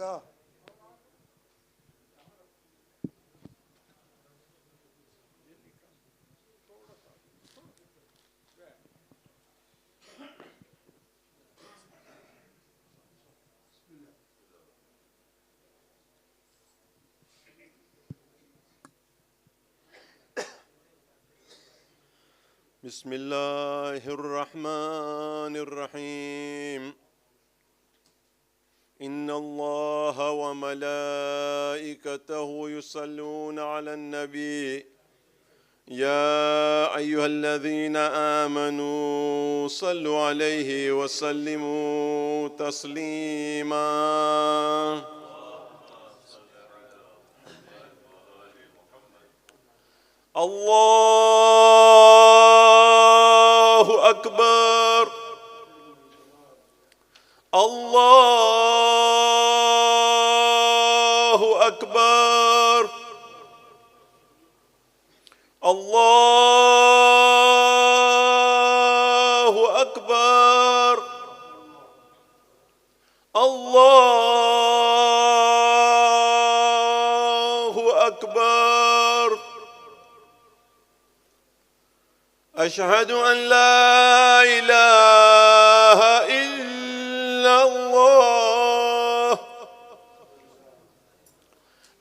لگا. بسم الله الرحمن الرحيم. إن الله وملائكته يصلون على النبي يا أيها الذين آمنوا صلوا عليه وسلموا تسليما. الله أكبر. الله أكبر. الله أكبر. الله أكبر. أشهد أن لا إله إلا الله.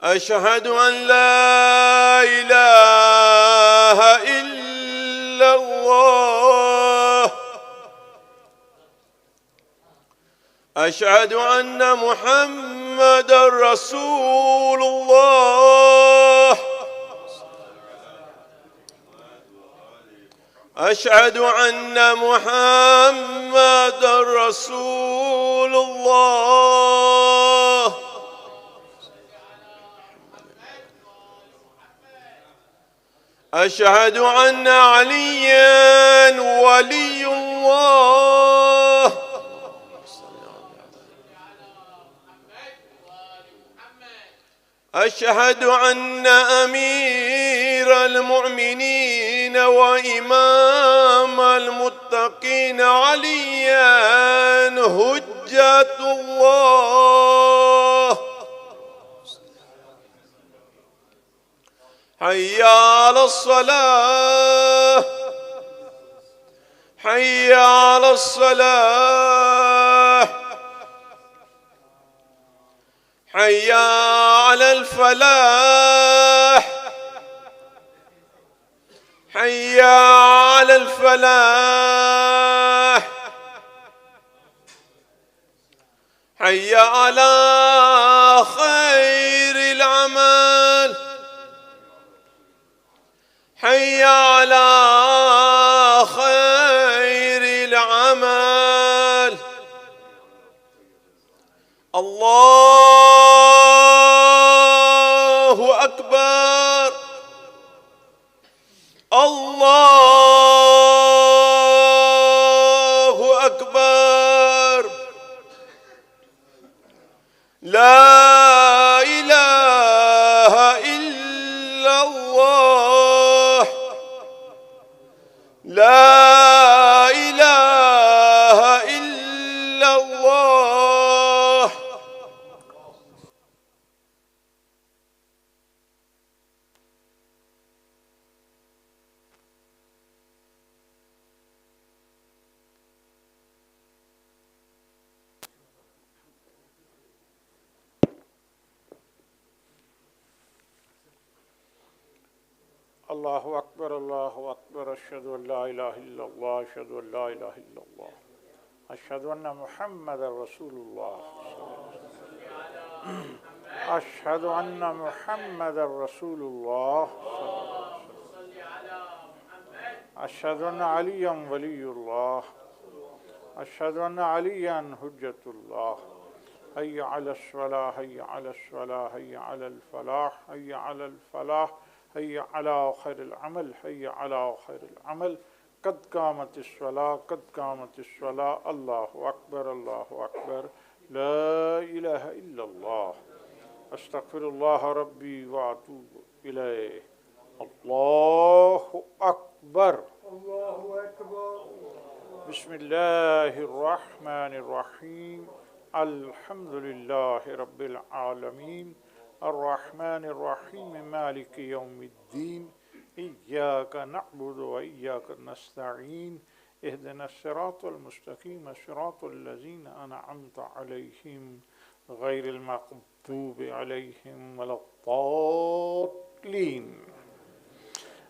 أشهد أن لا إله إلا الله. أشهد أن محمدًا رسول الله. أشهد أن محمدًا رسول الله. أشهد أن عليًا ولي الله. أشهد أن أمير المؤمنين وإمام المتقين عليًا حجة الله. حي على الصلاة. حي على الصلاة. حي على الفلاح. حي على الفلاح. حي على خير العمل. حي على خير العمل. الله أكبر. الله أكبر. لا إله إلا الله. لا إله إلا الله. الله أكبر. الله أكبر. أشهد أن لا إله إلا الله. أشهد أن لا إله إلا الله. أشهد أن محمد رسول الله. أشهد أن محمد رسول الله. أشهد أن عليا ولي الله. أشهد أن عليا حجة الله. هيا على الصلاة. هيا على الصلاة. هيا على الفلاح. هيا على الفلاح. هيا على خير العمل. هيا على خير العمل. قد قامت الصلاة. قد قامت الصلاة. الله أكبر. الله أكبر. لا إله إلا الله. أستغفر الله ربي وأتوب إليه. الله أكبر. الله أكبر. بسم الله الرحمن الرحيم. अल्हम्दुलिल्लाहि रब्बिल आलमीन अर्रहमानिर रहीम मालिकि यौमिद्दीन इय्याका नअबुदु व इय्याका नस्तईन इहदिनस सिरातल मुस्तकीम सिरातल लज़ीना अनअमता अलैहिम गैरिल मग़दूबि अलैहिम वलद्दाल्लीन।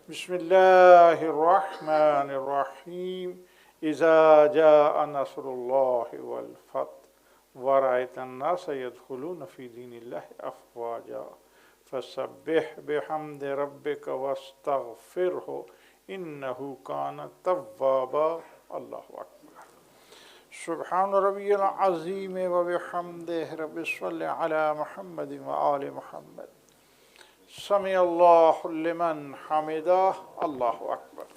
बिस्मिल्लाहिर रहमानिर रहीम। इज़ा जाअ नस्रुल्लाहि वल फ़थ वरअयतन्नास यदखुलून फ़ी दीनिल्लाहि अफ़वाजा फसब्बिह बिहम्दि रब्बिका वस्तग़फ़िरहु इन्नहु कान तव्वाबा। अल्लाहु अकबर। सुब्हान रब्बियल अज़ीम व बिहम्दिहि रब्बि सल्लि अला मुहम्मद व आलि मुहम्मद। समी अल्लाहु लिमन हमिदा। अल्लाहु अकबर।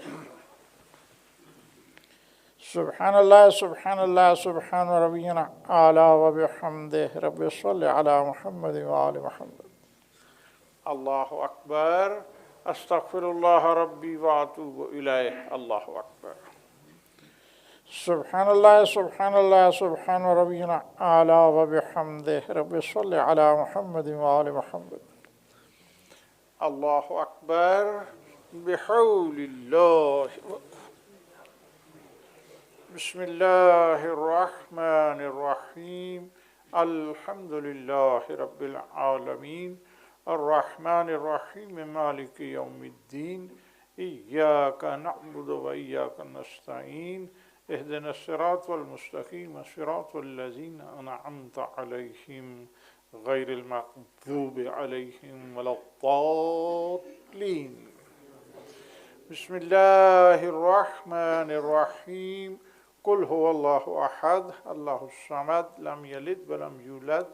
सुब्हानल्लाह सुब्हानल्लाह सुब्हान रब्बियल आला व बिहम्दिहि रब्बि सल्लि अला मुहम्मद व आलि मुहम्मद। अल्लाहु अकबर। अस्तग़फिरुल्लाह रब्बी व अतूबु इलैह। अल्लाहु अकबर। सुब्हानल्लाह सुब्हानल्लाह सुब्हान रब्बियल आला व बिहम्दिहि रब्बि सल्लि अला मुहम्मद व आलि मुहम्मद। अल्लाहु अकबर। बिहौलिल्लाह। बिस्मिल्लाहिर रहमानिर रहीम। अल्हम्दुलिल्लाहि रब्बिल आलमीन अर्रहमानिर रहीम मालिकि यौमिद्दीन इय्याका नअबुदु व इय्याका नस्तईन इहदिनस सिरातल मुस्तकीम सिरातल लज़ीना अनअमता अलैहिम गैरिल मग़दूबि अलैहिम वलद्दाल्लीन। बिस्मिल्लाहिर रहमानिर रहीम। कुल हुवल्लाहु अहद अल्लाहुस समद लम यलिद व लम यूलद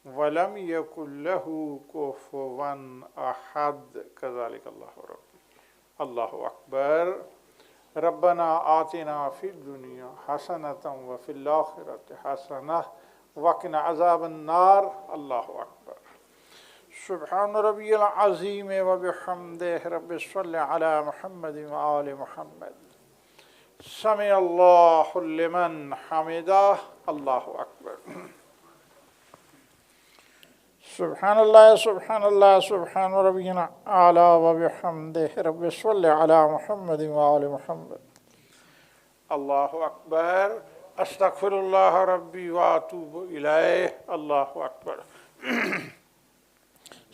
व लम यकुल लहू कुफुवन अहद। कज़ालिक अल्लाहु रब्बी। अल्लाहु अकबर। रब्बना आतिना फिद दुनिया हसनतन व फिल आखिरति हसनह व क़िना अज़ाबन नार। अल्लाहु अकबर। सुब्हान रब्बियल अज़ीम व बिहम्दिहि रब्बि सल्लि अला मुहम्मद व आलि मुहम्मद। समी अल्लाहु लिमन हमिदा। अल्लाहु अकबर। सुब्हानल्लाह सुब्हानल्लाह सुब्हान रब्बियल आला व बिहम्दिहि रब्बि सल्लि अला मुहम्मद व आलि मुहम्मद। अल्लाहु अकबर। अस्तग़फिरुल्लाह रब्बी व अतूबु इलैह। अल्लाहु अकबर।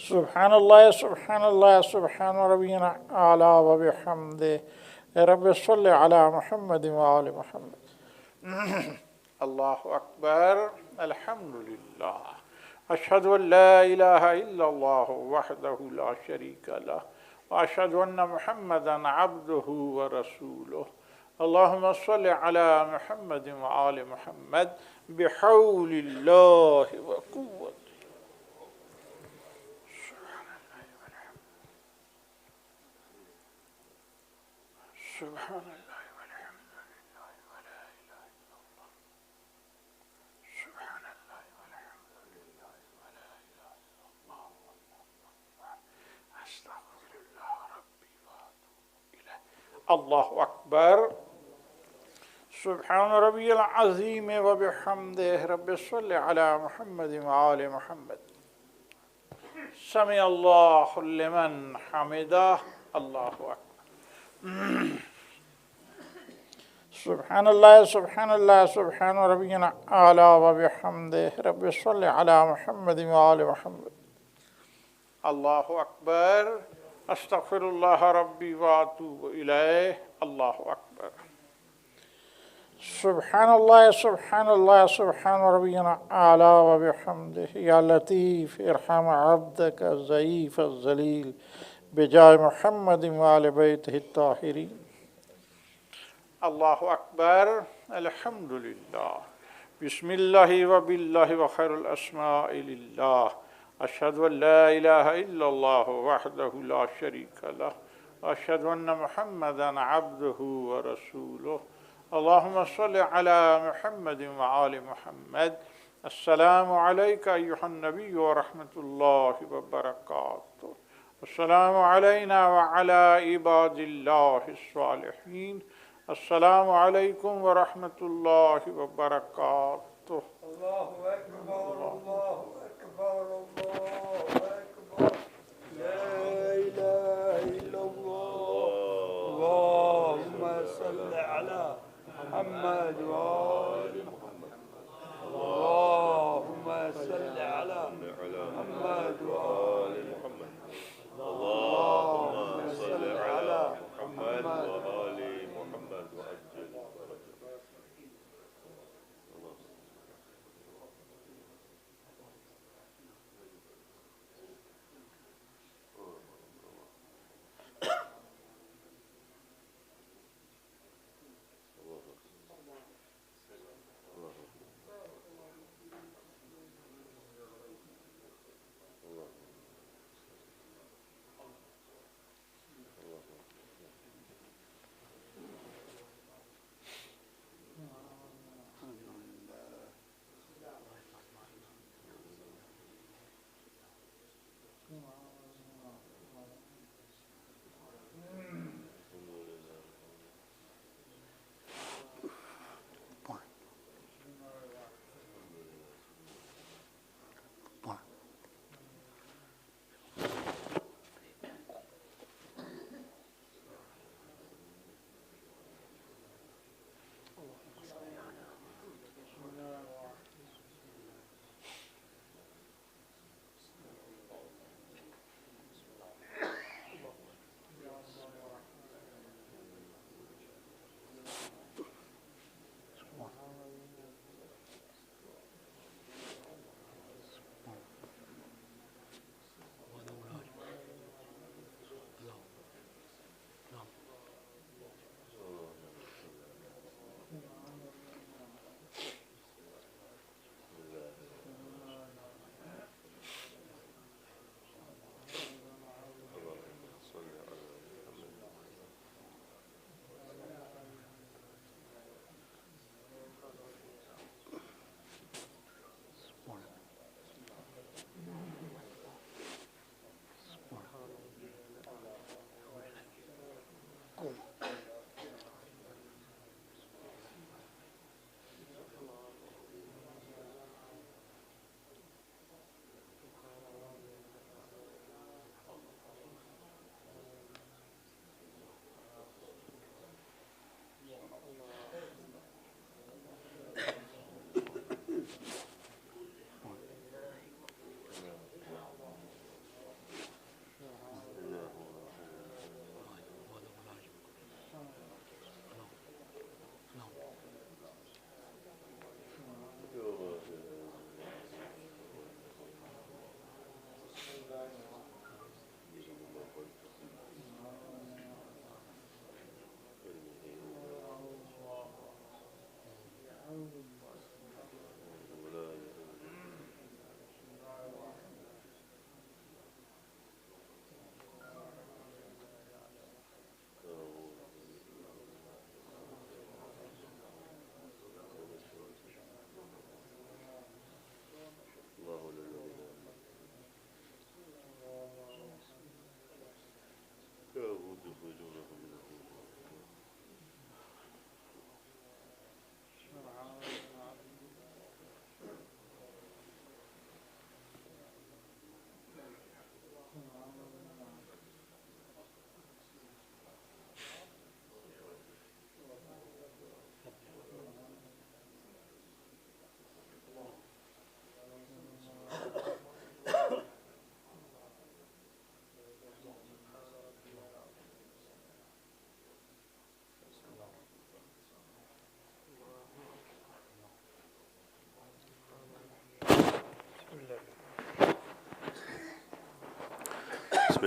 सुब्हानल्लाह सुब्हानल्लाह सुब्हान रब्बियल आला व बिहम्दिहि रब्बि सल्लि अला मुहम्मद व आलि मुहम्मद। अल्लाहु अकबर। अल्हम्दुलिल्लाह। अशहदु अल्ला इलाहा इल्लल्लाह वहदहु ला शरीका लह व अशहदु अन्न मुहम्मदन अब्दुहु व रसूलुहु। अल्लाहुम्मा सल्लि अला मुहम्मद व आलि मुहम्मद बिहौलिल्लाहि व कुव्वतिही। सुब्हानल्लाह वल्हम्दुलिल्लाह व ला इलाहा इल्लल्लाह। सुब्हानल्लाह वल्हम्दुलिल्लाह व ला इलाहा इल्लल्लाह। अस्तग़फिरुल्लाह रब्बी व अतूबु इलैह। अल्लाहु अकबर। सुब्हान रब्बियल अज़ीम व बिहम्दिहि रब्बि सल्लि अला मुहम्मद व आलि मुहम्मद। समी अल्लाहु लिमन हमिदा। अल्लाहु अकबर। सुब्हानल्लाह सुब्हानल्लाह सुब्हान रब्बियल आला व बिहम्दिहि रब्बि सल्लि अला मुहम्मद व आलि मुहम्मद। अल्लाहु अकबर। अस्तग़फिरुल्लाह रब्बी व अतूबु इलैह। अल्लाहु अकबर। सुब्हानल्लाह सुब्हानल्लाह सुब्हान रब्बियल आला व बिहम्दिहि या लतीफ़ इरहम अब्दका ज़ईफ़ ज़लील बिजाय मुहम्मद व आलि बैतिहि ताहिरीन। अल्लाहु अकबर। अल्हम्दुलिल्लाह। बिस्मिल्लाहि व बिल्लाहि व खैरुल अस्माइ लिल्लाह। अशहदु अल्ला इलाहा इल्लल्लाह वहदहु ला शरीका लह व अशहदु अन्न मुहम्मदन अब्दुहु व रसूलुहु। अल्लाहुम्मा सल्लि अला मुहम्मद व आलि मुहम्मद। अस्सलामु अलैका अय्युहन नबी व रहमतुल्लाहि व बरकातुहू। अस्सलामु अलैना व अला इबादिल्लाहिस सालिहीन। अस्सलामु अलैकुम व रहमतुल्लाहि व बरकातुहू। وبركاته. الله أكبر الله أكبر الله أكبر لا إله إلا الله اللهم صل على محمد وآل محمد اللهم صل على محمد وآل محمد اللهم صل على محمد وآل محمد وعجل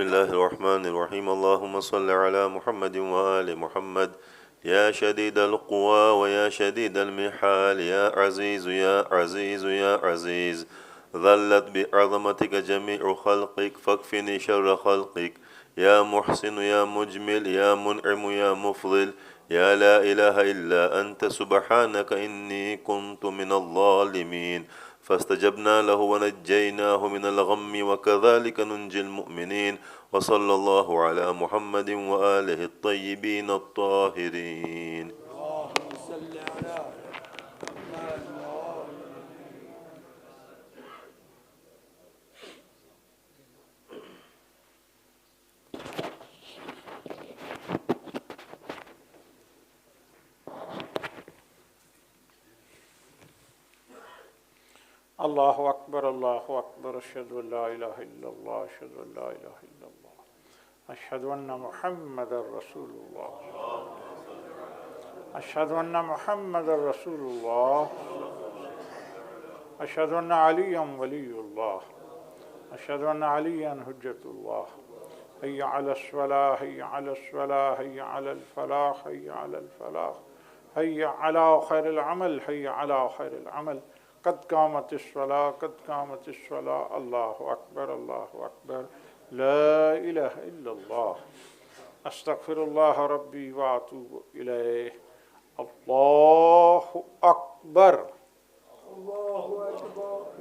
بسم الله الرحمن الرحيم اللهم صل على محمد وآل محمد يا شديد القوى ويا شديد المحال يا عزيز يا عزيز يا عزيز ظلت بعظمتك جميع خلقك فاكفني شر خلقك يا محسن يا مجمل يا منعم يا مفضل يا لا إله إلا أنت سبحانك إني كنت من الظالمين فاستجبنا له ونجيناه من الغم وكذلك ننجي المؤمنين وصلى الله على محمد وآله الطيبين الطاهرين اللهم صل على محمد وآل Allahu Akbar, Allahu Akbar, ashhadu an la ilaha illallah, ashhadu an la ilaha illallah, ashhadu anna Muhammadar Rasulullah, ashhadu anna Muhammadar Rasulullah, ashhadu anna Aliyan waliyullah, ashhadu anna Aliyan hujjatullah. Hayya ala as-salah, hayya ala as-salah, hayya ala al-falah, hayya ala al-falah, hayya ala khair al-amal, hayya ala khair al-amal. قد قامت الصلاة قد قامت الصلاة الله أكبر الله أكبر لا إله إلا الله أستغفر الله ربي وأتوب إليه الله أكبر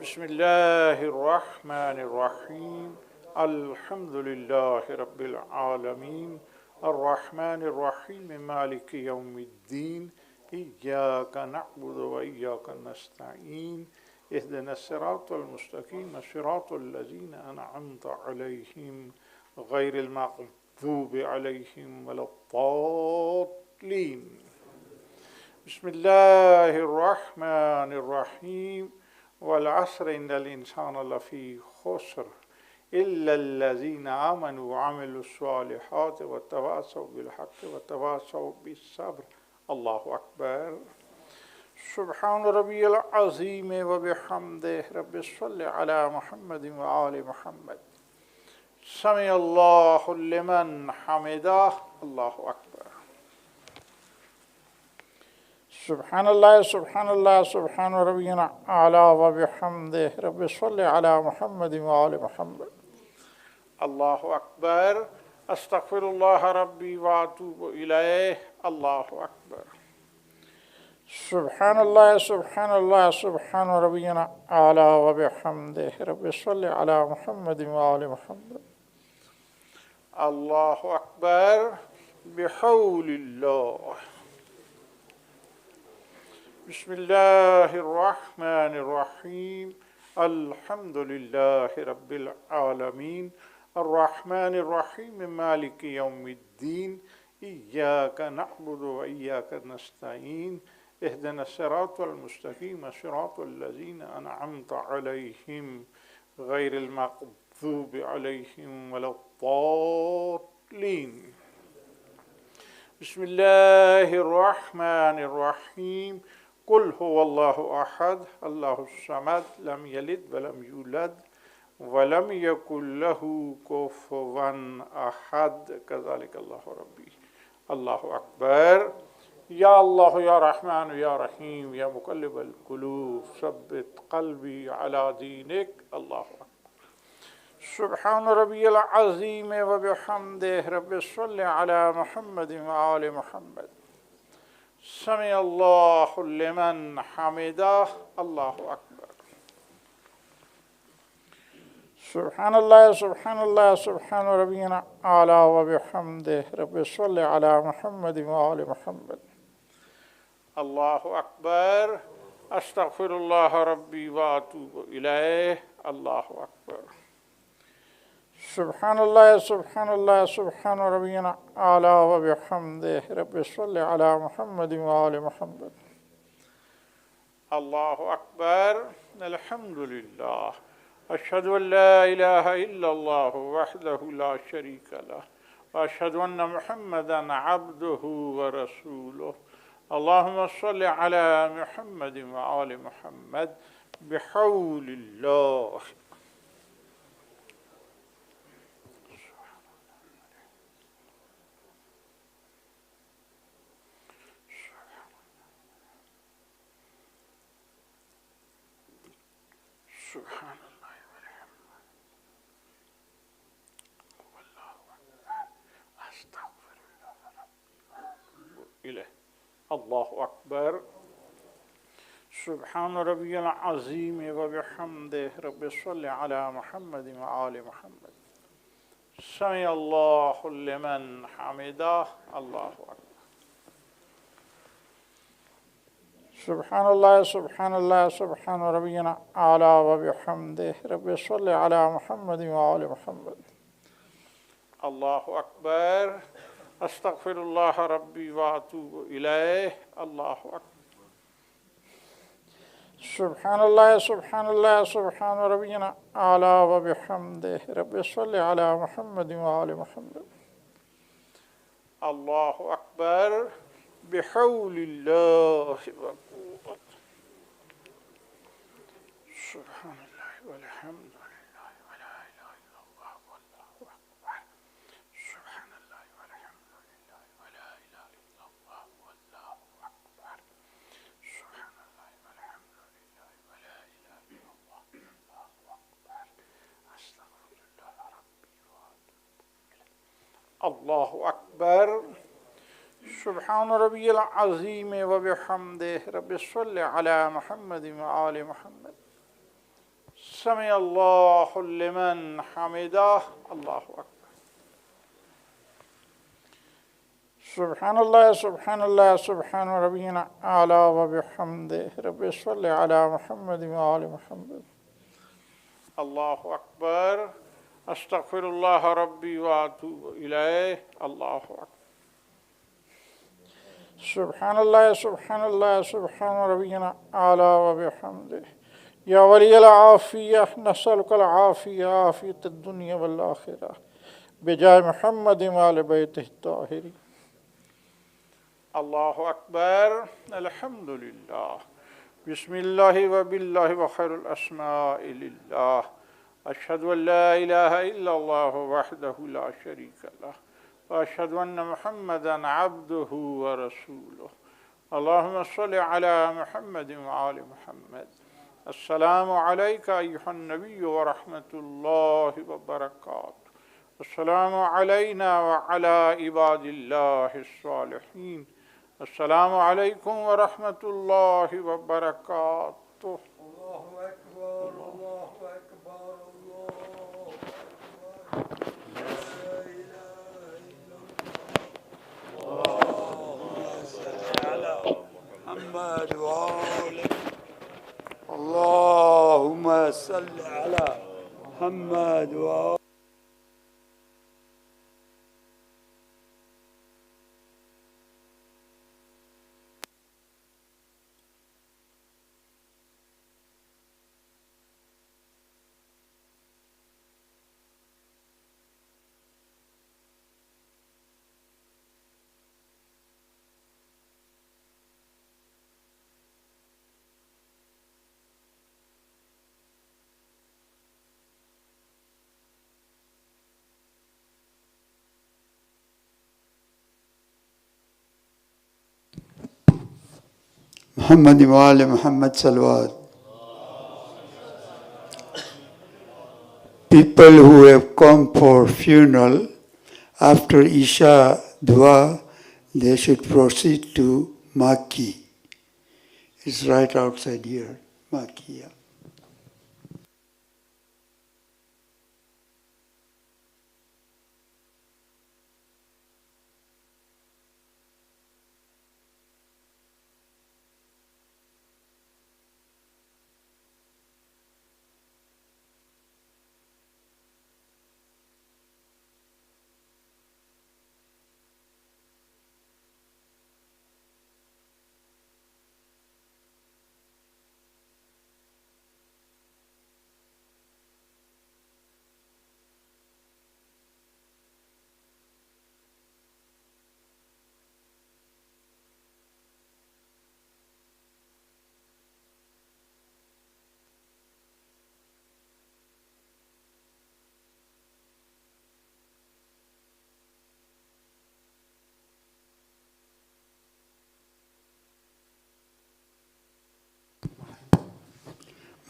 بسم الله الرحمن الرحيم الحمد لله رب العالمين الرحمن الرحيم مالك يوم الدين إياك نعبد وإياك نستعين اهدنا الصراط المستقيم صراط الذين أنعمت عليهم غير المغضوب عليهم ولا الضالين بسم الله الرحمن الرحيم والعصر إن الإنسان لفي خسر إلا الذين آمنوا وعملوا الصالحات وتواصوا بالحق وتواصوا بالصبر الله أكبر سبحان ربي العظيم وبحمده رب صل على محمد وآل محمد سمع الله لمن حمده الله أكبر سبحان الله سبحان الله سبحان ربي الأعلى وبحمده رب صل على محمد وآل محمد الله أكبر أستغفر الله ربي وأتوب إليه الله أكبر سبحان الله سبحان الله سبحان ربنا أعلى وبحمده رب صل على محمد وآل محمد الله أكبر بحول الله بسم الله الرحمن الرحيم الحمد لله رب العالمين الرحمن الرحيم مالك يوم الدين إياك نعبد وإياك نستعين اهدنا الصراط المستقيم صراط الذين أنعمت عليهم غير المغضوب عليهم ولا الضالين بسم الله الرحمن الرحيم قل هو الله أحد الله الصمد لم يلد ولم يولد ولم يكن له كفوا أحد كذلك الله ربي الله أكبر يا الله يا رحمن يا رحيم يا مقلب القلوب ثبت قلبي على دينك الله أكبر سبحان ربي العظيم وبحمده رب صل على محمد وآل محمد سمع الله لمن حمده الله أكبر سبحان الله سبحان الله سبحان ربنا أعلى وبحمده رب صل على محمد وآل محمد الله أكبر أستغفر الله ربي وأتوب إليه الله أكبر سبحان الله سبحان الله سبحان ربنا أعلى وبحمده رب صل على محمد وآل محمد الله أكبر الحمد لله أشهد أن لا إله إلا الله وحده لا شريك له وأشهد أن محمدا عبده ورسوله اللهم صل على محمد وآل محمد بحول الله سبحان الله والحمد والله أكبر أستغفر الله ربي إليه الله أكبر سبحان ربي العظيم وبحمده رب صل على محمد وآل محمد سمع الله لمن حمده الله أكبر سبحان الله سبحان الله سبحان ربنا أعلى وبحمده رب صل على محمد وآل محمد الله أكبر أستغفر الله ربي وأتوب إليه الله أكبر Subhanallah, Subhanallah, Subhan Rabbiyana ala wa bihamdihi. Rabbi salli ala Muhammadin wa ali Muhammad. Allahu Akbar. Bihawlillahi wa quwwat. Subhanallah walhamdulillah wa la ilaha illallah wallahu akbar. Subhanallah walhamdulillah wa la ilaha illallah wallahu akbar. Subhanallah walhamdulillah wa la ilaha illallah wallahu akbar. Astaghfirullah rabbi wa atubu ilayh. Allahu Akbar. Subhan Rabbiyal Azim wa bihamdihi. Rabbi salli ala Muhammadin wa ali Muhammad. Sami Allahu liman hamidah. Allahu Akbar. Subhanallah, Subhanallah, Subhan Rabbiyana ala wa bihamdihi. Rabbi salli ala Muhammadin wa ali Muhammad. Allahu Akbar. Astaghfirullah rabbi wa atubu ilayh. Allahu Akbar. Subhanallah, Subhanallah, Subhan Rabbiyana ala wa bihamdihi. Ya waliyal afiyah, nasaluka al afiyah, afiyat ad-dunya wal akhirah. Bijay Muhammadin wa ali baytihi at-tahirin. Allahu Akbar. Alhamdulillah. Bismillahi wa billahi wa khairul asma'i lillah. Ashhadu an la ilaha illallah wahdahu la sharika lah. وأشهد أن محمدا عبده ورسوله. اللهم صل على محمد وآل محمد. السلام عليك أيها النبي ورحمة الله وبركاته. السلام علينا وعلى عباد الله الصالحين. السلام عليكم ورحمة الله وبركاته. الله أكبر الله أكبر الله محمد وآله. اللهم صل على محمد وآله. Muhammad wa ali Muhammad salawat. People who have come for funeral, after Isha dua, they should proceed to Maki. It's right outside here, Maki. Yeah.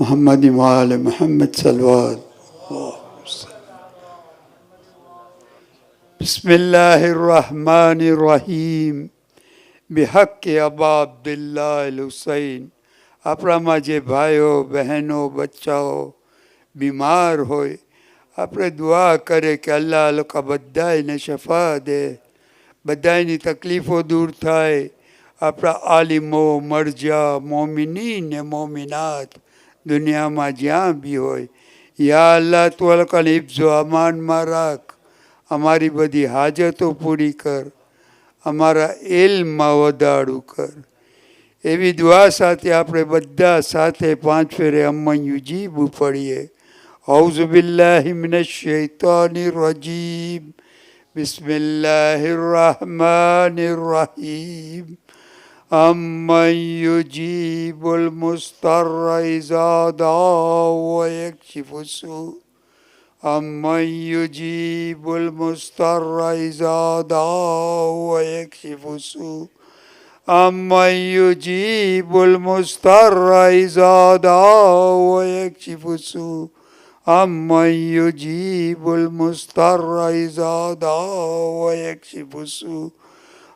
Muhammad wa ali Muhammad salawat. Bismillahirrahmanirrahim. Bihaqqi Aba Abdullah al-Husayn. આપણામાં જે ભાઈઓ બહેનો બચ્ચાઓ બીમાર હોય આપણે દુઆ કરે કે અલ્લાહ લોકો બધાને શફા દે, બધાની તકલીફો દૂર થાય. આપણા આલિમો મરજા મોમિનીન ને મોમિનાત દુનિયામાં જ્યાં બી હોય, યા અલ્લાહ તું આ લોકોને હિફ્ઝો અમાનમાં રાખ, અમારી બધી હાજતો પૂરી કર, અમારા ઇલ્મમાં વધારું કર. એવી દુઆ સાથે આપણે બધા સાથે 5 ફેરે અમ્મન યુજીબ પડીએ. ઔઝુ બિલ્લાહિ મિનશ શૈતાનિર રજીમ. બિસ્મિલ્લાહિર રહમાનિર Rahim. أمن يجيب المضطر إذا دعا ويكشف السوء أمن يجيب المضطر إذا دعا ويكشف السوء أمن يجيب المضطر إذا دعا ويكشف السوء أمن يجيب المضطر إذا دعا ويكشف السوء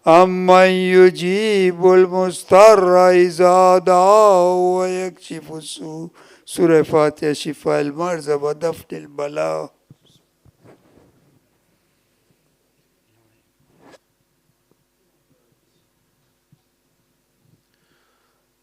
أمن يجيب المضطر إذا دعا ويكشف السوء. سورة فاتحة شفاء المرضى ودفع البلاء.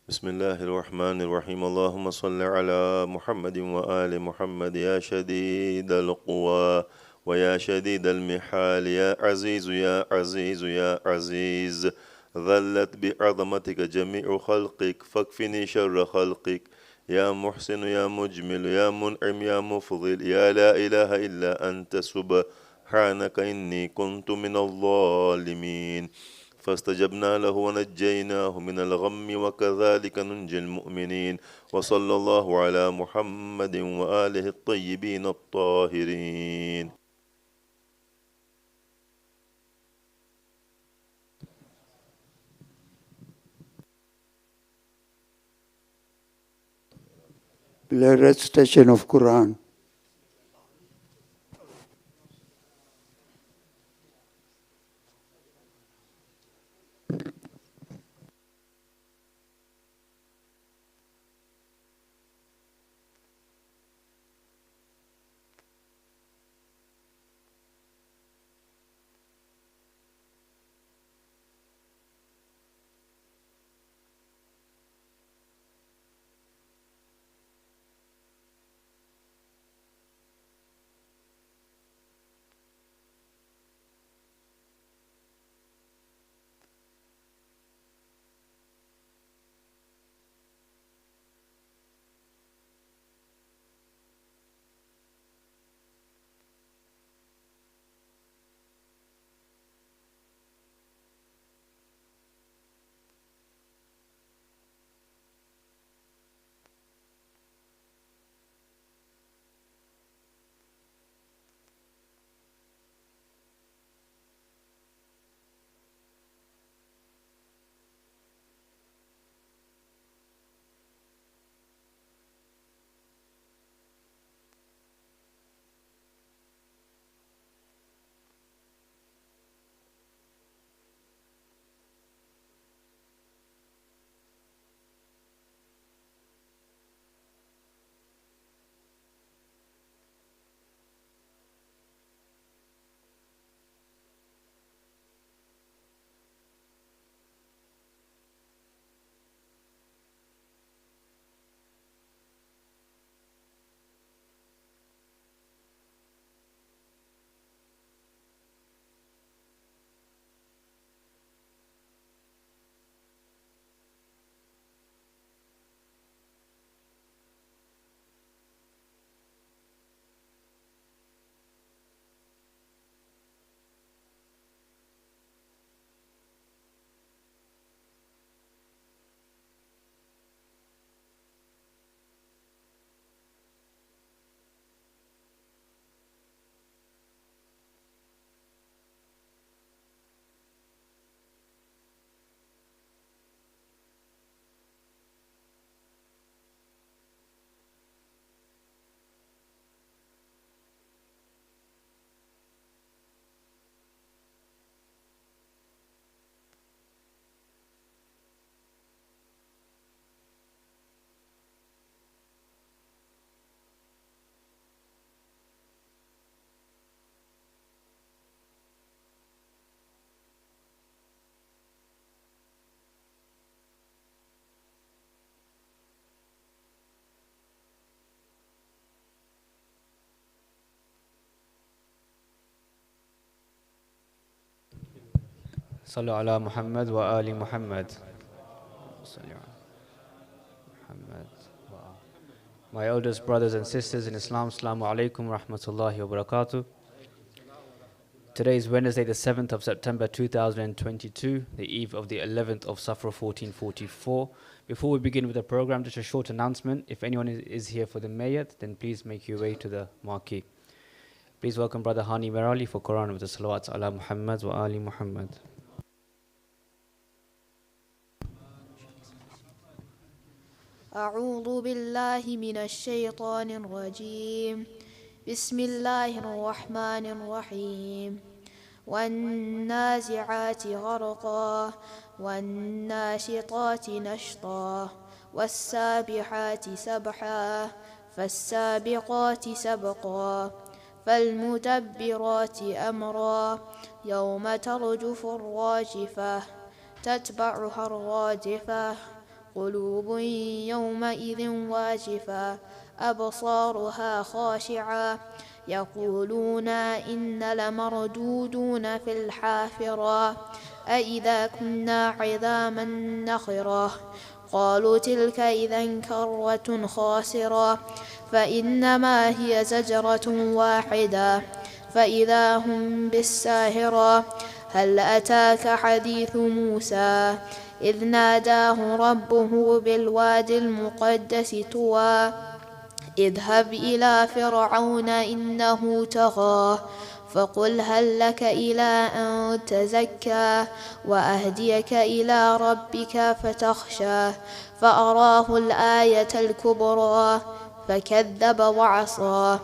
بسم الله الرحمن الرحيم اللهم صل على محمد وآل محمد يا شديد القوى ويا شديد المحال يا عزيز يا عزيز يا عزيز ذلت بعظمتك جميع خلقك فاكفني شر خلقك يا محسن يا مجمل يا منعم يا مفضل يا لا إله إلا أنت سبحانك إني كنت من الظالمين فاستجبنا له ونجيناه من الغم وكذلك ننجي المؤمنين وصلى الله على محمد وآله الطيبين الطاهرين. The recitation of Quran. صلوا على محمد وآل محمد. My eldest brothers and sisters in Islam, Assalamu alaikum wa rahmatullahi wa barakatuh. Today is Wednesday, the 7th of September 2022, the eve of the 11th of Safar 1444. Before we begin with the program, just a short announcement. If anyone is here for the Mayat, then please make your way to the marquee. Please welcome Brother Hani Merali for Quran with the salawats ala Muhammad wa ali Muhammad. أعوذ بالله من الشيطان الرجيم بسم الله الرحمن الرحيم والنازعات غرقا والناشطات نشطا والسابحات سبحا فالسابقات سبقا فالمدبرات أمرا يوم ترجف الراجفة تتبعها الرادفة قلوب يومئذ واجفة أبصارها خاشعة يقولون إن لمردودون في الحافرة أإذا كنا عظاما نخرة قالوا تلك إذا كرة خاسرة فإنما هي زجرة واحدة فإذا هم بالساهرة هل أتاك حديث موسى إذ ناداه ربه بالوادي المقدس طوى اذهب إلى فرعون إنه طغى فقل هل لك إلى أن تزكى وأهديك إلى ربك فتخشى فأراه الآية الكبرى فكذب وعصى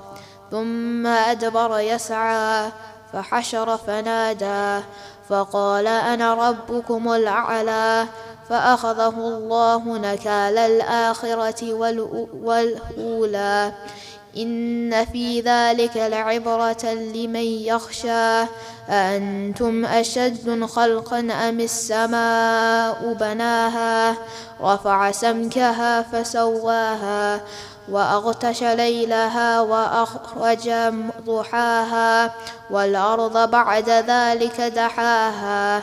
ثم أدبر يسعى فحشر فنادى فقال أنا ربكم الأعلى فأخذه الله نكال الآخرة والأولى إن في ذلك لعبرة لمن يخشى أأنتم أشد خلقا أم السماء بناها رفع سمكها فسواها وأغطش ليلها وأخرج ضحاها والأرض بعد ذلك دحاها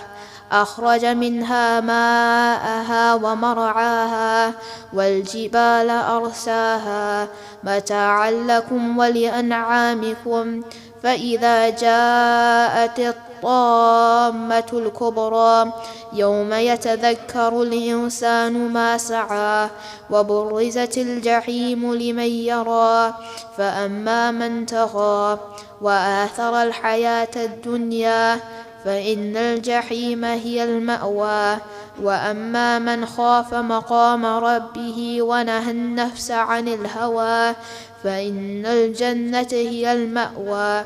أخرج منها ماءها ومرعاها والجبال أرساها متاعا لكم ولأنعامكم فإذا جاءت الطامة الكبرى يوم يتذكر الإنسان ما سعى وبرزت الجحيم لمن يرى فأما من طغى وآثر الحياة الدنيا فإن الجحيم هي المأوى وأما من خاف مقام ربه ونهى النفس عن الهوى فإن الجنة هي المأوى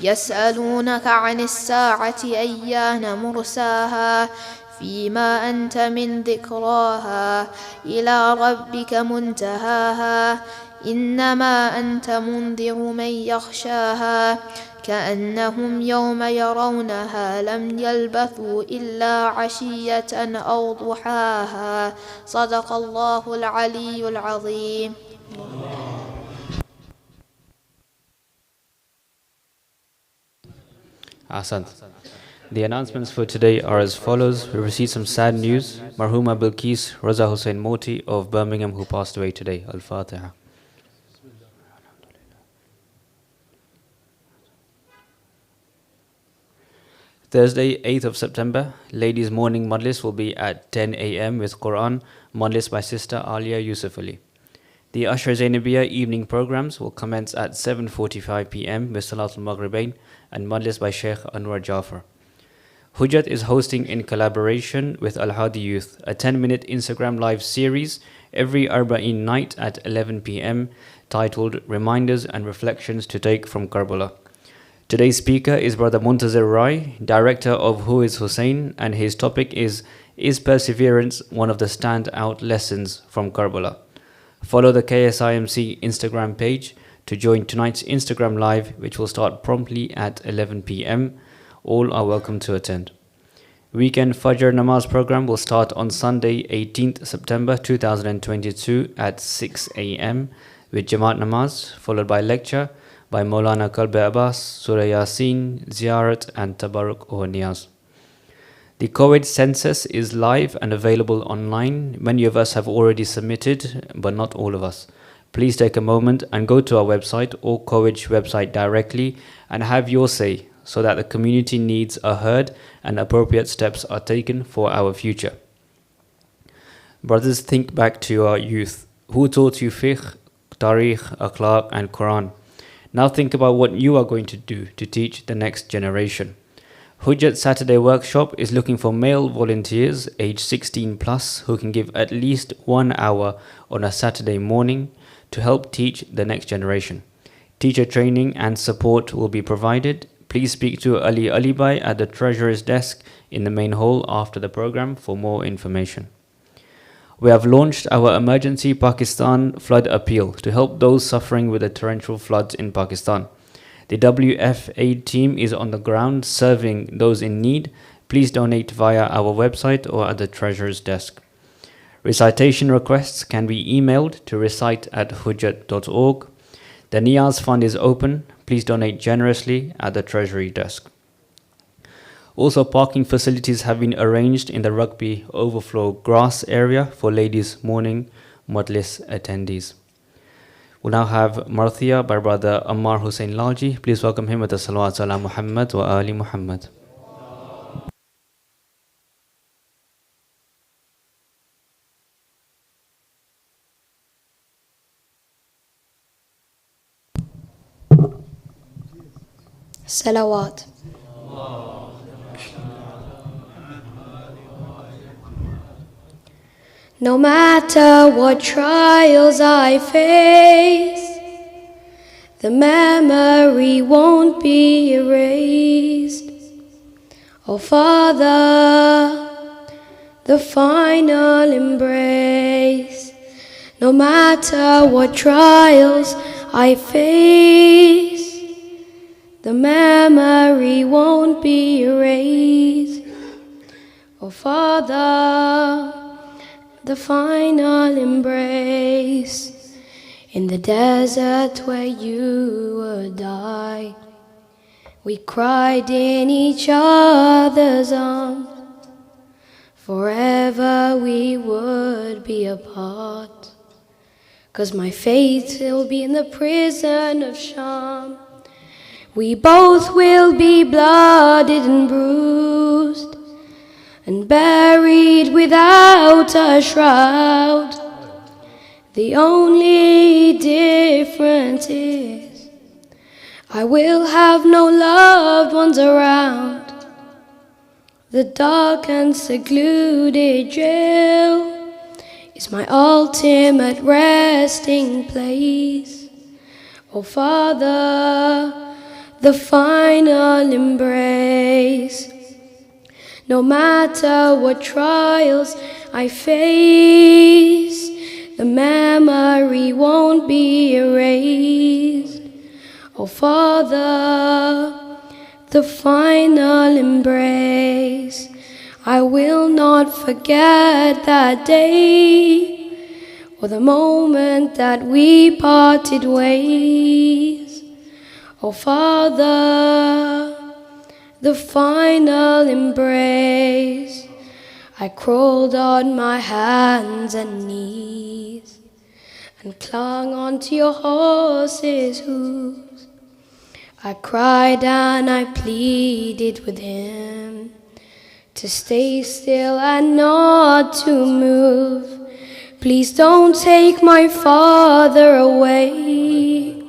يسألونك عن الساعة أيان مرساها فيما أنت من ذكراها إلى ربك منتهاها إنما أنت منذر من يخشاها كأنهم يوم يرونها لم يلبثوا إلا عشية أو ضحاها صدق الله العلي العظيم. Ahsant. The announcements for today are as follows. We received some sad news. Marhuma Bilqis Raza Hussain Moti of Birmingham, who passed away today. Al-Fatiha. Thursday, 8th of September, ladies' morning majlis will be at 10 a.m. with Quran majlis by Sister Alia Yusuf Ali. The Ashra Zainaibiyya evening programs will commence at 7:45 p.m. with Salatul Maghribain and majlis by Sheikh Anwer Jaffer. Hujjat is hosting in collaboration with Al-Hadi Youth a 10-minute Instagram live series every Arba'in night at 11 p.m. titled Reminders and Reflections to Take from Karbala. Today's speaker is Brother Muntazir Rai, director of Who is Hussein, and his topic is Perseverance one of the standout lessons from Karbala? Follow the KSIMC Instagram page to join tonight's Instagram live, which will start promptly at 11 p.m. All are welcome to attend. Weekend Fajr Namaz program will start on Sunday, 18th September 2022 at 6 a.m. with Jamaat Namaz, followed by lecture by Maulana Kalbe Abbas, Surah Yasin, Ziyarat and Tabarruk or Niyaz. The COVID census is live and available online. Many of us have already submitted, but not all of us. Please take a moment and go to our website or College website directly and have your say so that the community needs are heard and appropriate steps are taken for our future. Brothers, think back to your youth. Who taught you fiqh, tariq, akhlaq and Quran? Now think about what you are going to do to teach the next generation. Hujjat Saturday Workshop is looking for male volunteers aged 16 plus who can give at least 1 hour on a Saturday morning to help teach the next generation. Teacher training and support will be provided. Please speak to Ali Alibai at the Treasurer's desk in the main hall after the program for more information. We have launched our emergency Pakistan flood appeal to help those suffering with the torrential floods in Pakistan. The WF Aid team is on the ground serving those in need. Please donate via our website or at the Treasurer's desk. Recitation requests can be emailed to recite@hujjat.org. The Niyaz Fund is open. Please donate generously at the Treasury desk. Also, parking facilities have been arranged in the rugby overflow grass area for ladies' morning Majlis attendees. We'll now have Marthia by Brother Ammar Hussain Lalji. Please welcome him with the salawat ala Muhammad wa ali Muhammad. Salawat. No matter what trials I face, the memory won't be erased. Oh Father, the final embrace. No matter what trials I face, the memory won't be erased. Oh Father, the final embrace. In the desert where you would die, we cried in each other's arms. Forever we would be apart, 'cause my fate will be in the prison of Sham. We both will be blooded and bruised and buried without a shroud. The only difference is I will have no loved ones around. The dark and secluded jail is my ultimate resting place. Oh Father, the final embrace. No matter what trials I face, the memory won't be erased. Oh Father, the final embrace. I will not forget that day or the moment that we parted ways. Oh Father, the final embrace. I crawled on my hands and knees and clung onto your horse's hooves. I cried and I pleaded with him to stay still and not to move. Please don't take my father away.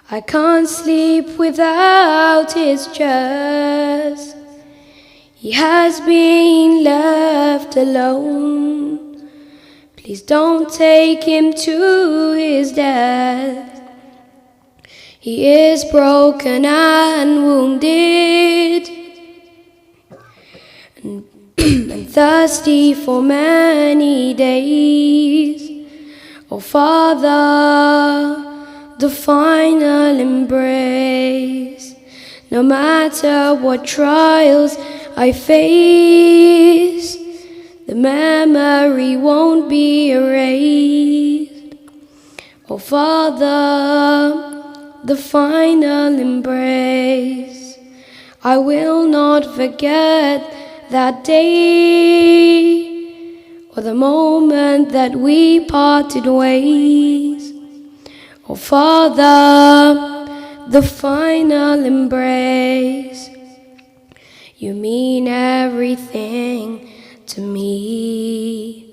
I can't sleep without his chest. He has been left alone. Please don't take him to his death. He is broken and wounded and thirsty for many days. Oh Father, the final embrace. No matter what trials I face, the memory won't be erased. Oh Father, the final embrace. I will not forget that day, or the moment that we parted ways. Oh Father, the final embrace. You mean everything to me,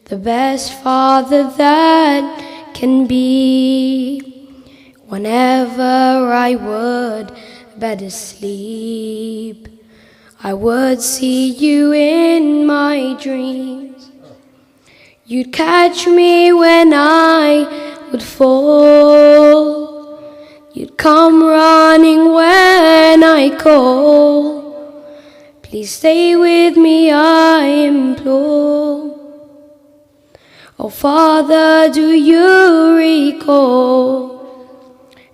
the best father that can be. Whenever I would better sleep, I would see you in my dreams. You'd catch me when I would fall. You'd come running when I call. Please stay with me, I implore. Oh Father, do you recall?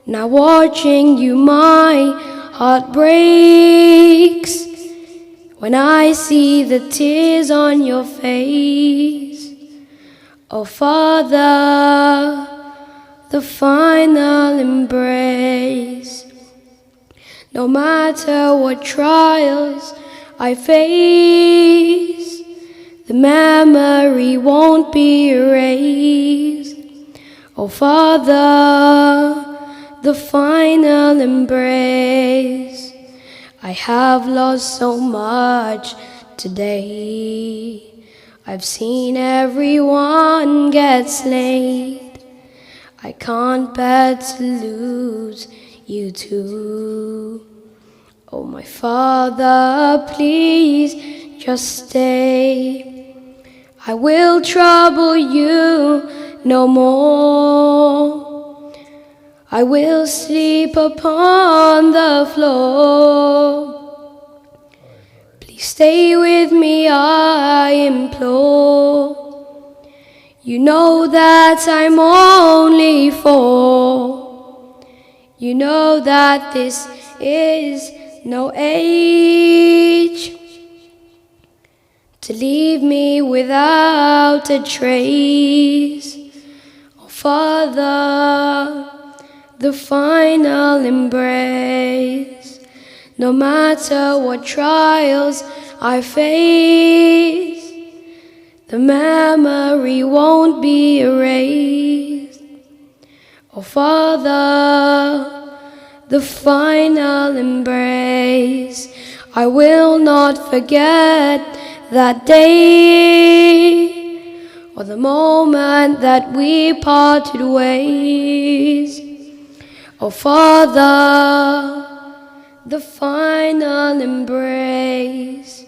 Now watching you, my heart breaks when I see the tears on your face. Oh Father, the final embrace. No matter what trials I face, the memory won't be erased. Oh Father, the final embrace. I have lost so much today. I've seen everyone get slain. I can't bear to lose you too. Oh my Father, please just stay. I will trouble you no more. I will sleep upon the floor. Please stay with me, I implore. You know that I'm only 4. You know that this is no age to leave me without a trace. Oh Father, the final embrace. No matter what trials I face, the memory won't be erased. Oh Father, the final embrace. I will not forget that day, or the moment that we parted ways. Oh Father, the final embrace.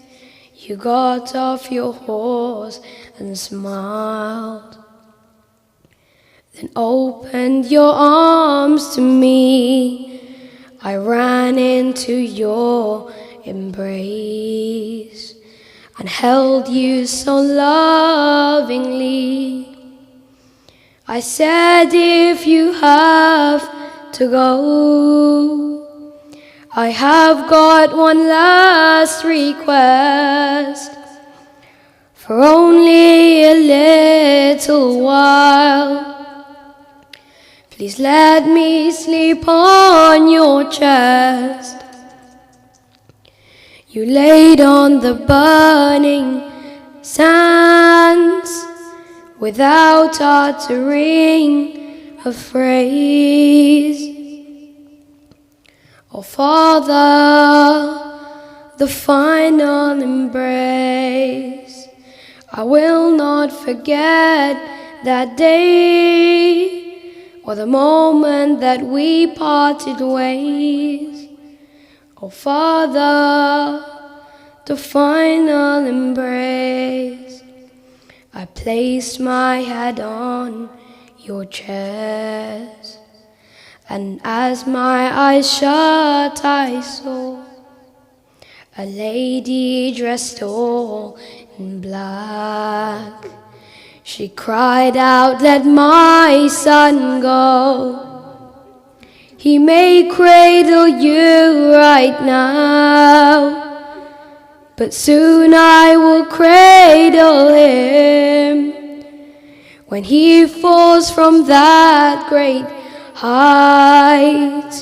You got off your horse and smiled, then opened your arms to me. I ran into your embrace and held you so lovingly. I said, if you have to go, I have got one last request. For only a little while, please let me sleep on your chest. You laid on the burning sands without uttering a phrase. Oh Father, the final embrace. I will not forget that day, or the moment that we parted ways. Oh Father, the final embrace. I placed my head on your chest, and as my eyes shut, I saw a lady dressed all in black. She cried out, let my son go. He may cradle you right now, but soon I will cradle him when he falls from that great height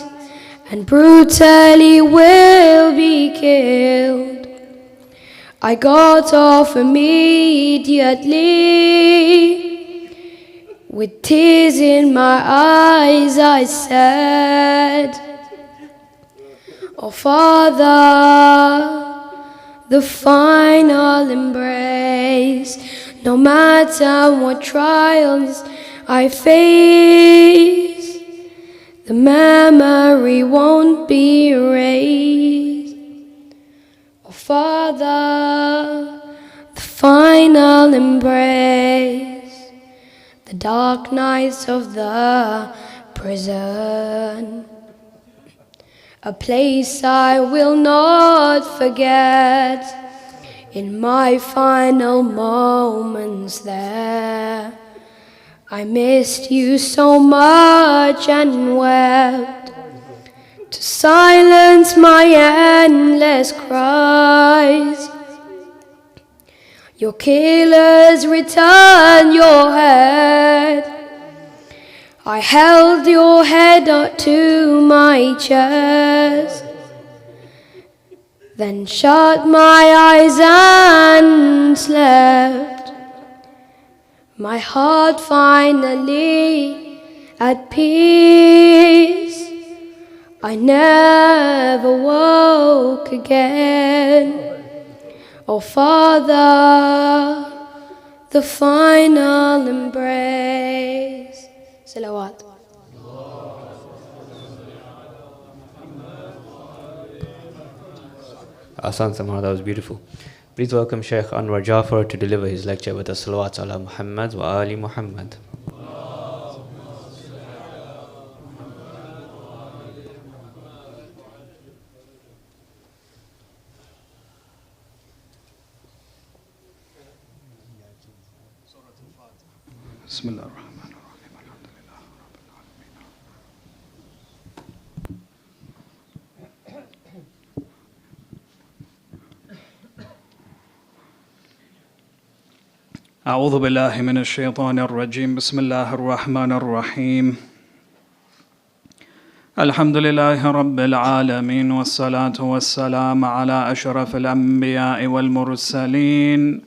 and brutally will be killed. I got off immediately. With tears in my eyes I said, "Oh Father, the final embrace, no matter what trials I face, the memory won't be erased. Oh Father, the final embrace, the dark nights of the prison, a place I will not forget. In my final moments there, I missed you so much and wept to silence my endless cries. Your killers returned your head. I held your head up to my chest, then shut my eyes and slept. My heart finally at peace. I never woke again. Oh Father, the final embrace. Salawat. Ahsan Samara, that was beautiful. Please welcome Sheikh Anwer Jaffer to deliver his lecture with the salawat ala Muhammad wa ali Muhammad. Bismillah ar-Rahman ar-Rahim. Alhamdulillah Rabbil Alameen. أعوذ بالله من الشيطان الرجيم. بسم الله الرحمن الرحيم. الحمد لله رب العالمين والصلاة والسلام على أشرف الأنبياء والمرسلين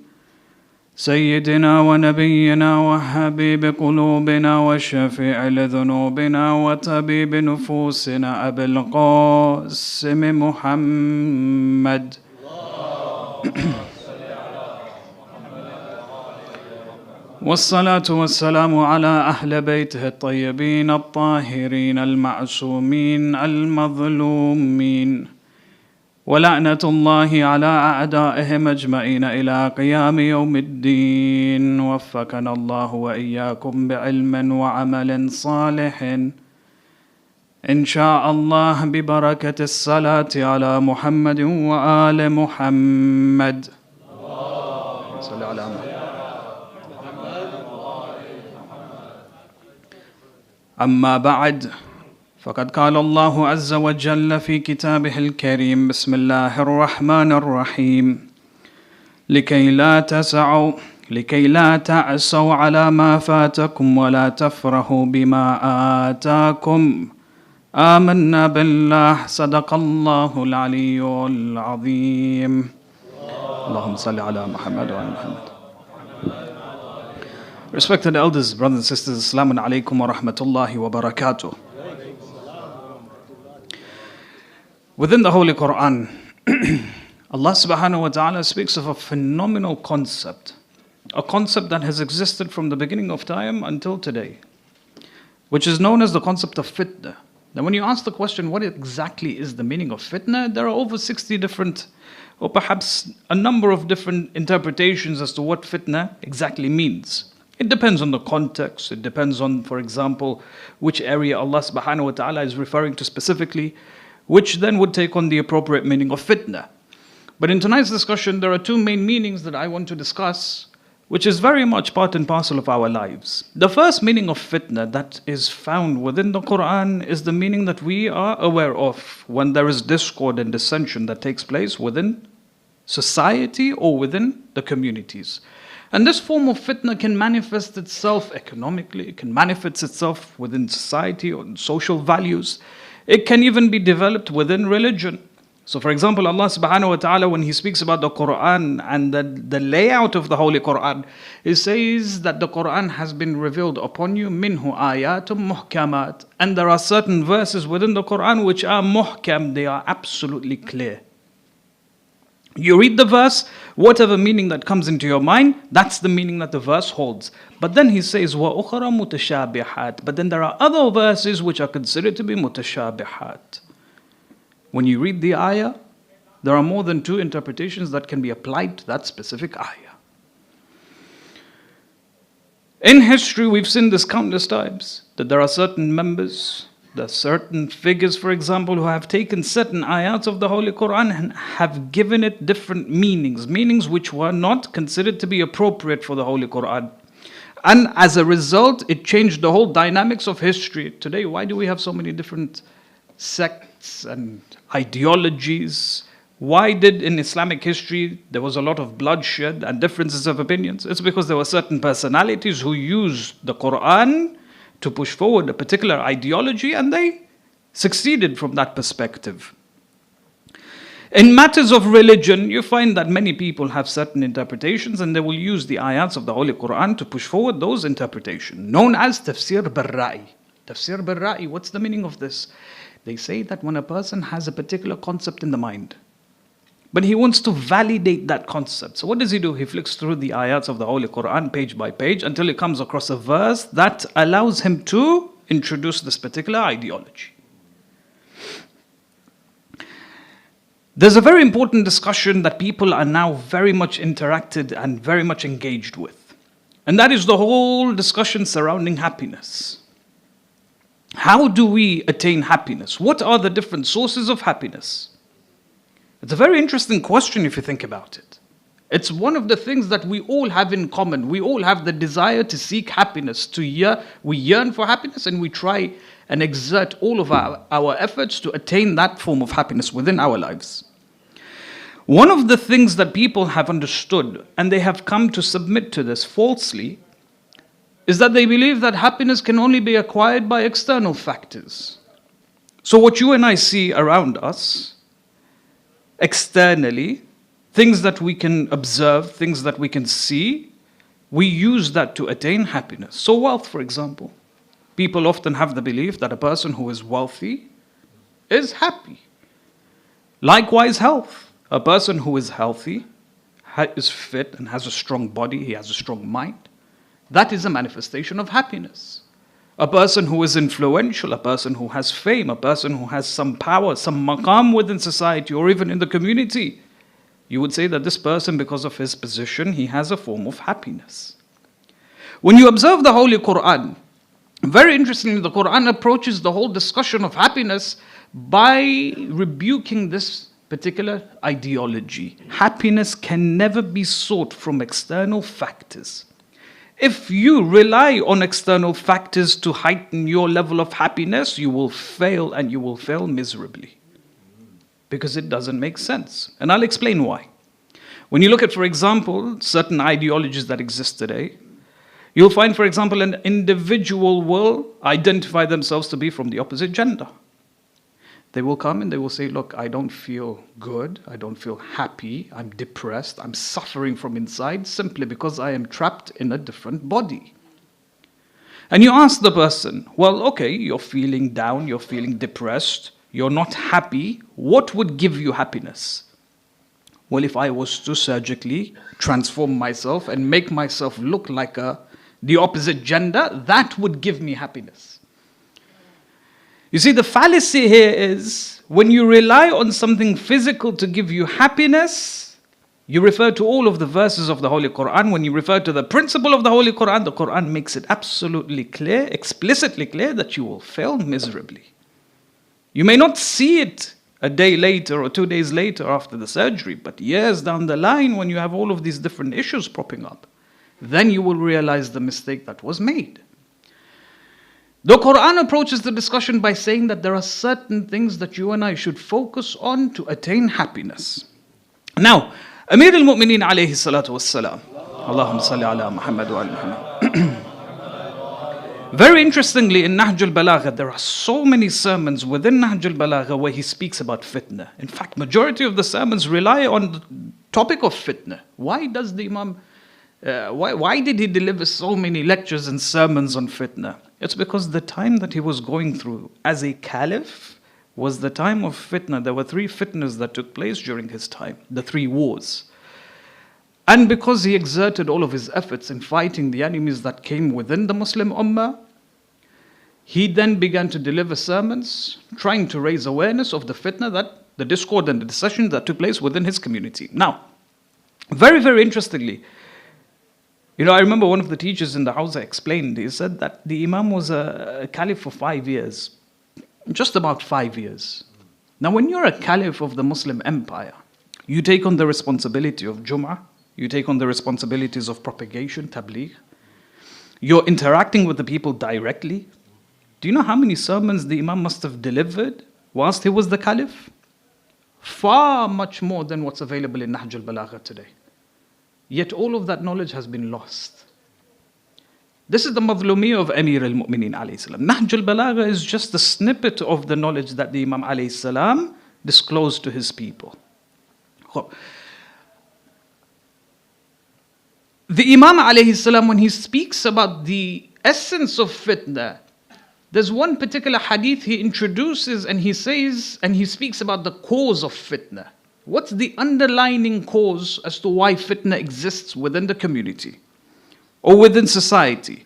سيدنا ونبينا وحبيب قلوبنا وشفيع لذنوبنا وطبيب نفوسنا أبي القاسم محمد والصلاة والسلام على أهل بيته الطيبين الطاهرين المعصومين المظلومين ولعنة الله على أعدائهم أجمعين إلى قيام يوم الدين. وفقنا الله وإياكم بعلم وعمل صالح إن شاء الله ببركة الصلاة على محمد وآل محمد. صل على محمد. أما بعد، فقد قال الله عز وجل في كتابه الكريم: بسم الله الرحمن الرحيم، لكي لا تعسوا على ما فاتكم ولا تفرحوا بما آتاكم. آمنا بالله. صدق الله العلي العظيم. اللهم صل على محمد وعلى محمد. Respected elders, brothers and sisters, Assalamu alaikum wa rahmatullahi wa barakatuh. Within the Holy Quran, Allah subhanahu wa ta'ala speaks of a phenomenal concept, a concept that has existed from the beginning of time until today, which is known as the concept of fitna. Now when you ask the question, what exactly is the meaning of fitna, there are over 60 different, or perhaps a number of different interpretations as to what fitna exactly means. It depends on the context, it depends on, for example, which area Allah subhanahu wa ta'ala is referring to specifically, which then would take on the appropriate meaning of fitna. But in tonight's discussion, there are two main meanings that I want to discuss, which is very much part and parcel of our lives. The first meaning of fitna that is found within the Quran is the meaning that we are aware of when there is discord and dissension that takes place within society or within the communities. And this form of fitna can manifest itself economically, it can manifest itself within society or in social values. It can even be developed within religion. So for example, Allah subhanahu wa ta'ala, when He speaks about the Quran and the layout of the Holy Quran, He says that the Quran has been revealed upon you, minhu ayatum muhkamat. And there are certain verses within the Quran which are muhkam, they are absolutely clear. You read the verse, whatever meaning that comes into your mind, that's the meaning that the verse holds. But then He says, وَأُخَرَ مُتَشَابِهَاتٍ. But then there are other verses which are considered to be mutashabihat. When you read the ayah, there are more than two interpretations that can be applied to that specific ayah. In history, we've seen this countless times, that there are certain members, there are certain figures, for example, who have taken certain ayats of the Holy Quran and have given it different meanings, meanings which were not considered to be appropriate for the Holy Quran. And as a result, it changed the whole dynamics of history. Today, why do we have so many different sects and ideologies? Why did in Islamic history there was a lot of bloodshed and differences of opinions? It's because there were certain personalities who used the Quran to push forward a particular ideology, and they succeeded from that perspective. In matters of religion, you find that many people have certain interpretations and they will use the ayats of the Holy Quran to push forward those interpretations, known as tafsir bil-ra'i. Tafsir bil-ra'i, what's the meaning of this? They say that when a person has a particular concept in the mind, but he wants to validate that concept. So what does he do? He flicks through the ayats of the Holy Quran page by page until he comes across a verse that allows him to introduce this particular ideology. There's a very important discussion that people are now very much interacted and very much engaged with. And that is the whole discussion surrounding happiness. How do we attain happiness? What are the different sources of happiness? It's a very interesting question if you think about it. It's one of the things that we all have in common. We all have the desire to seek happiness. We yearn for happiness and we try and exert all of our efforts to attain that form of happiness within our lives. One of the things that people have understood, and they have come to submit to this falsely, is that they believe that happiness can only be acquired by external factors. So what you and I see around us, externally, things that we can observe, things that we can see, we use that to attain happiness. So wealth, for example. People often have the belief that a person who is wealthy is happy. Likewise, health. A person who is healthy, is fit and has a strong body, he has a strong mind, that is a manifestation of happiness. A person who is influential, a person who has fame, a person who has some power, some maqam within society or even in the community, you would say that this person, because of his position, he has a form of happiness. When you observe the Holy Quran, very interestingly, the Quran approaches the whole discussion of happiness by rebuking this particular ideology. Happiness can never be sought from external factors. If you rely on external factors to heighten your level of happiness, you will fail, and you will fail miserably. Because it doesn't make sense. And I'll explain why. When you look at, for example, certain ideologies that exist today, you'll find, for example, an individual will identify themselves to be from the opposite gender. They will come and they will say, look, I don't feel good, I don't feel happy, I'm depressed, I'm suffering from inside simply because I am trapped in a different body. And you ask the person, well, okay, you're feeling down, you're feeling depressed, you're not happy, what would give you happiness? Well, if I was to surgically transform myself and make myself look like the opposite gender, that would give me happiness. You see, the fallacy here is when you rely on something physical to give you happiness, you refer to all of the verses of the Holy Quran. When you refer to the principle of the Holy Quran, the Quran makes it absolutely clear, explicitly clear, that you will fail miserably. You may not see it a day later or 2 days later after the surgery, but years down the line when you have all of these different issues popping up, then you will realize the mistake that was made. The Quran approaches the discussion by saying that there are certain things that you and I should focus on to attain happiness. Now, Amir al-Mu'mineen alayhi salatu wassalam, Allahumma salli ala Muhammad wa ala Muhammad. Very interestingly, in Nahj al-Balagha, there are so many sermons within Nahj al-Balagha where he speaks about fitna. In fact, majority of the sermons rely on the topic of fitna. Why does the Imam, why did he deliver so many lectures and sermons on fitna? It's because the time that he was going through as a caliph was the time of fitna. There were 3 fitnas that took place during his time, the 3 wars. And because he exerted all of his efforts in fighting the enemies that came within the Muslim Ummah, he then began to deliver sermons trying to raise awareness of the fitna, that the discord and the dissension that took place within his community. Now, very, very interestingly, I remember one of the teachers in the house explained, he said that the Imam was a caliph for 5 years, just about 5 years. Now, when you're a caliph of the Muslim empire, you take on the responsibility of Jum'ah, you take on the responsibilities of propagation, tabligh. You're interacting with the people directly. Do you know how many sermons the Imam must have delivered whilst he was the caliph? Far much more than what's available in Nahj al-Balagha today. Yet all of that knowledge has been lost. This is the madhlumiyya of Amir al-Mu'mineen alayhi salam. Nahj al-Balagha is just a snippet of the knowledge that the Imam alayhi salam disclosed to his people. The Imam alayhi salam, when he speaks about the essence of fitna, there's one particular hadith he introduces and he says, and he speaks about the cause of fitna. What's the underlying cause as to why fitna exists within the community or within society?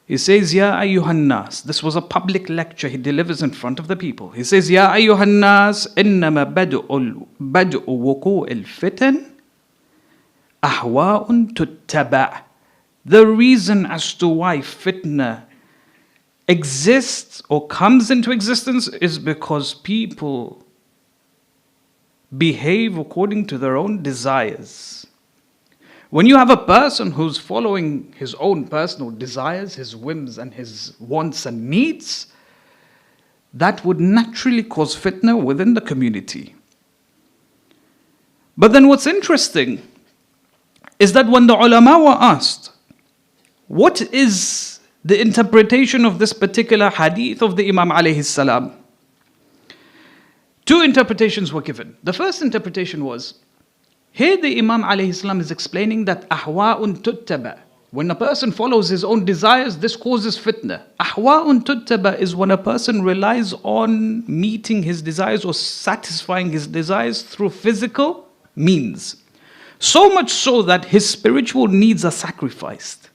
He says, Ya ayyuhan nas. This was a public lecture he delivers in front of the people. He says, Ya ayyuhan nas, innama bad'u wuku'il fitan ahwa'un tuttaba'. The reason as to why fitna exists or comes into existence is because people behave according to their own desires. When you have a person who's following his own personal desires, his whims and his wants and needs, that would naturally cause fitna within the community. But then what's interesting is that when the ulama were asked, what is the interpretation of this particular hadith of the Imam alayhi salam? 2 interpretations were given. The first interpretation was, here the Imam alayhi salam is explaining that ahwa'un tuttaba. When a person follows his own desires, this causes fitna. Ahwa'un tuttaba is when a person relies on meeting his desires or satisfying his desires through physical means. So much so that his spiritual needs are sacrificed.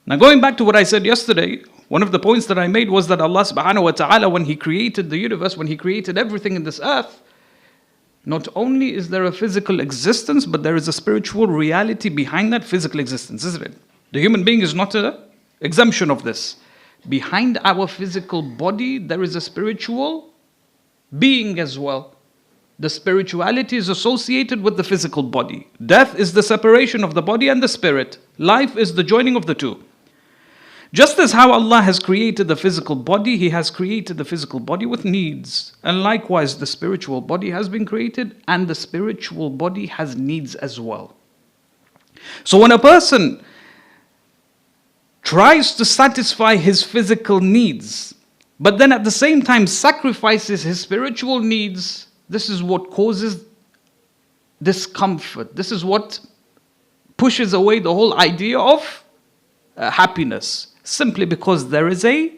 Now going back to what I said yesterday, one of the points that I made was that Allah subhanahu wa ta'ala, when He created the universe, when He created everything in this earth, not only is there a physical existence, but there is a spiritual reality behind that physical existence, isn't it? The human being is not an exemption of this. Behind our physical body, there is a spiritual being as well. The spirituality is associated with the physical body. Death is the separation of the body and the spirit. Life is the joining of the two. Just as how Allah has created the physical body, He has created the physical body with needs. And likewise, the spiritual body has been created and the spiritual body has needs as well. So when a person tries to satisfy his physical needs, but then at the same time sacrifices his spiritual needs, this is what causes discomfort. This is what pushes away the whole idea of happiness. Simply because there is no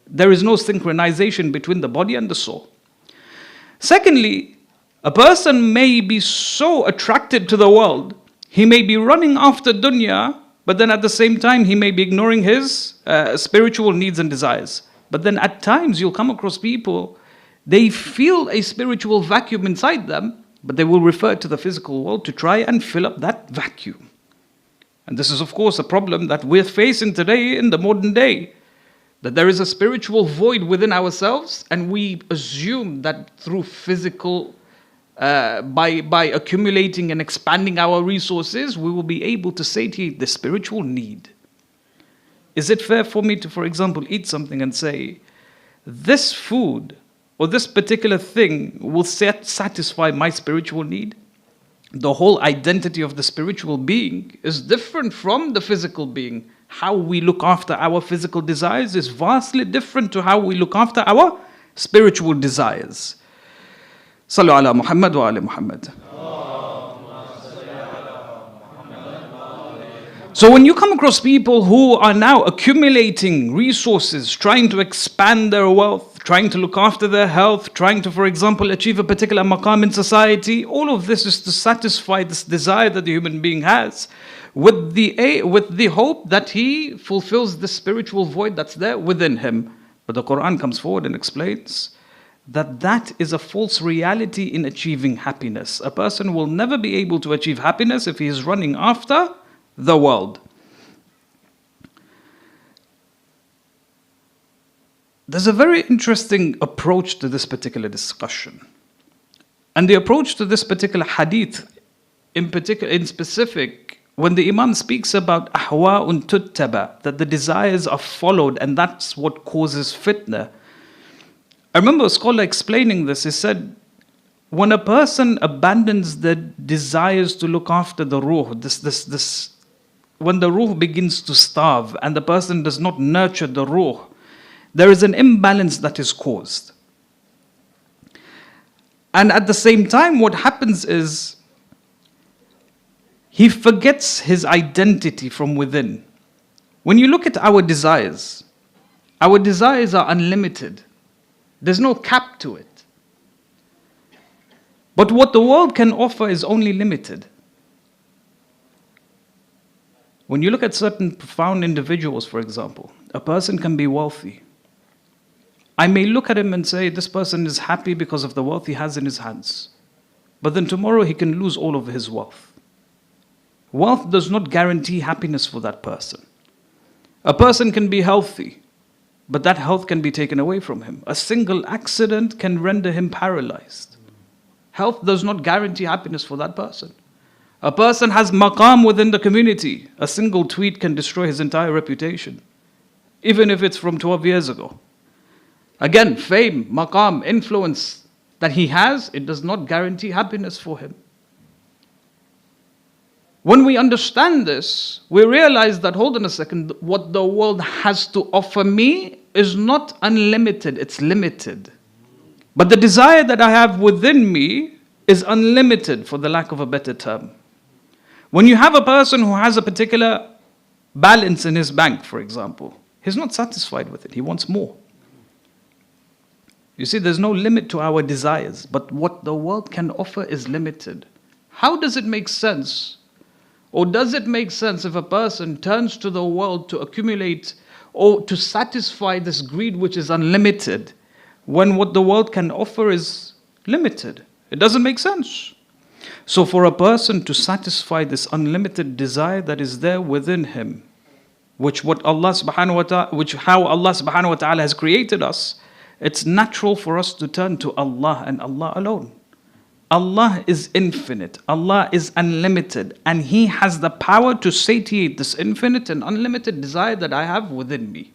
synchronization between the body and the soul. Secondly, a person may be so attracted to the world, he may be running after dunya, but then at the same time he may be ignoring his spiritual needs and desires. But then at times you'll come across people, they feel a spiritual vacuum inside them, but they will refer to the physical world to try and fill up that vacuum. And this is, of course, a problem that we're facing today in the modern day. That there is a spiritual void within ourselves, and we assume that through physical, by accumulating and expanding our resources, we will be able to satiate the spiritual need. Is it fair for me to, for example, eat something and say, this food or this particular thing will satisfy my spiritual need? the whole identity of the spiritual being is different from the physical being. How we look after our physical desires is vastly different to how we look after our spiritual desires. Sallu ala Muhammad wa ali Muhammad. So when you come across people who are now accumulating resources, trying to expand their wealth, trying to look after their health, trying to, for example, achieve a particular maqam in society, all of this is to satisfy this desire that the human being has, with the hope that he fulfills the spiritual void that's there within him. But the Quran comes forward and explains that that is a false reality in achieving happiness. A person will never be able to achieve happiness if he is running after the world. There's a very interesting approach to this particular discussion. And the approach to this particular hadith, in specific, when the Imam speaks about ahwa'un tuttaba, that the desires are followed and that's what causes fitna. I remember a scholar explaining this. He said, when a person abandons the desires to look after the ruh, when the ruh begins to starve and the person does not nurture the ruh, there is an imbalance that is caused. And at the same time, what happens is he forgets his identity from within. When you look at our desires are unlimited. There's no cap to it. But what the world can offer is only limited. When you look at certain profound individuals, for example, a person can be wealthy. I may look at him and say, this person is happy because of the wealth he has in his hands. But then tomorrow he can lose all of his wealth. Wealth does not guarantee happiness for that person. A person can be healthy, but that health can be taken away from him. A single accident can render him paralyzed. Health does not guarantee happiness for that person. A person has maqam within the community. A single tweet can destroy his entire reputation, even if it's from 12 years ago. Again, fame, maqam, influence that he has, it does not guarantee happiness for him. When we understand this, we realize that, hold on a second, what the world has to offer me is not unlimited, it's limited. But the desire that I have within me is unlimited, for the lack of a better term. When you have a person who has a particular balance in his bank, for example, he's not satisfied with it, he wants more. You see, there's no limit to our desires, but what the world can offer is limited. How does it make sense? Or does it make sense if a person turns to the world to accumulate or to satisfy this greed which is unlimited, when what the world can offer is limited? It doesn't make sense. So for a person to satisfy this unlimited desire that is there within him, how Allah subhanahu wa ta'ala has created us, it's natural for us to turn to Allah and Allah alone. Allah is infinite, Allah is unlimited, and He has the power to satiate this infinite and unlimited desire that I have within me.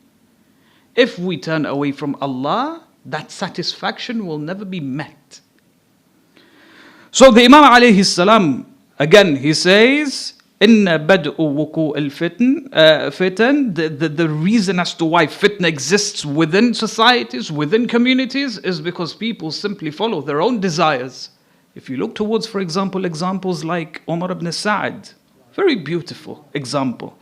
If we turn away from Allah, that satisfaction will never be met. So the Imam alayhi salam, again, he says, Inna bad'u wuku al-fitan, the reason as to why fitna exists within societies, within communities, is because people simply follow their own desires. If you look towards, for example, examples like Umar ibn Sa'd, very beautiful example.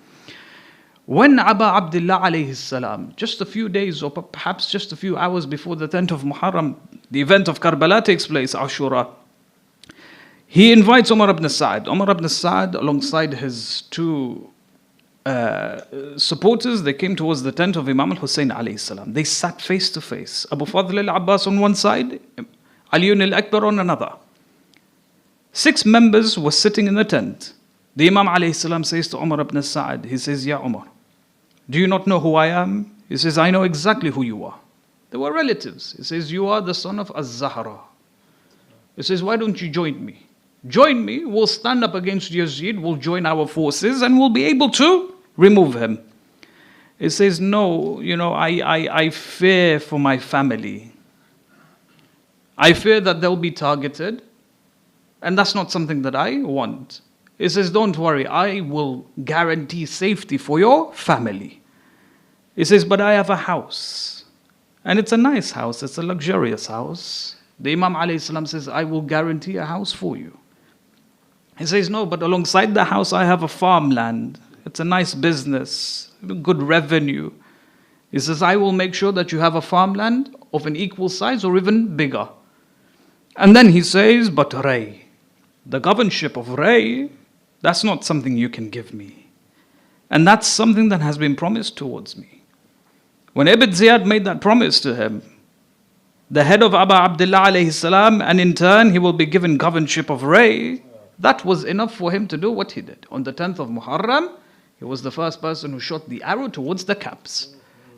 When Aba Abdullah alayhi salam, just a few days or perhaps just a few hours before the 10th of Muharram, the event of Karbala takes place, Ashra, he invites Umar ibn Sa'd. Umar ibn Sa'd, alongside his two supporters, they came towards the tent of Imam al-Hussein alayhi salam. They sat face to face. Abu Fadl al-Abbas on one side, Aliyun al-Akbar on another. 6 members were sitting in the tent. The Imam alayhi salam says to Umar ibn Sa'd, he says, Ya Umar, do you not know who I am? He says, I know exactly who you are. They were relatives. He says, you are the son of Az-Zahra. He says, why don't you join me? Join me, we'll stand up against Yazid, we'll join our forces and we'll be able to remove him. He says, no, I fear for my family. I fear that they'll be targeted. And that's not something that I want. He says, don't worry, I will guarantee safety for your family. He says, but I have a house. And it's a nice house, it's a luxurious house. The Imam ﷺ says, I will guarantee a house for you. He says, no, but alongside the house I have a farmland. It's a nice business, good revenue. He says, I will make sure that you have a farmland of an equal size or even bigger. And then he says, but Ray, the governorship of Ray, that's not something you can give me. And that's something that has been promised towards me. When Ibn Ziyad made that promise to him, the head of Abu Abdullah alayhi salam, and in turn he will be given governorship of Ray, that was enough for him to do what he did. On the 10th of Muharram, he was the first person who shot the arrow towards the caps.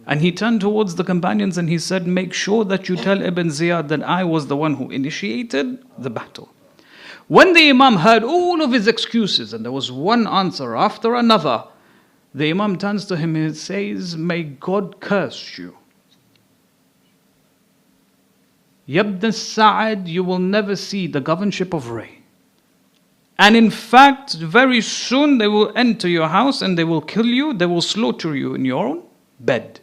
And he turned towards the companions and he said, make sure that you tell Ibn Ziyad that I was the one who initiated the battle. When the Imam heard all of his excuses, and there was one answer after another, the Imam turns to him and says, may God curse you. Yabn Sa'ad, you will never see the governorship of Ray. And in fact, very soon they will enter your house and they will kill you, they will slaughter you in your own bed.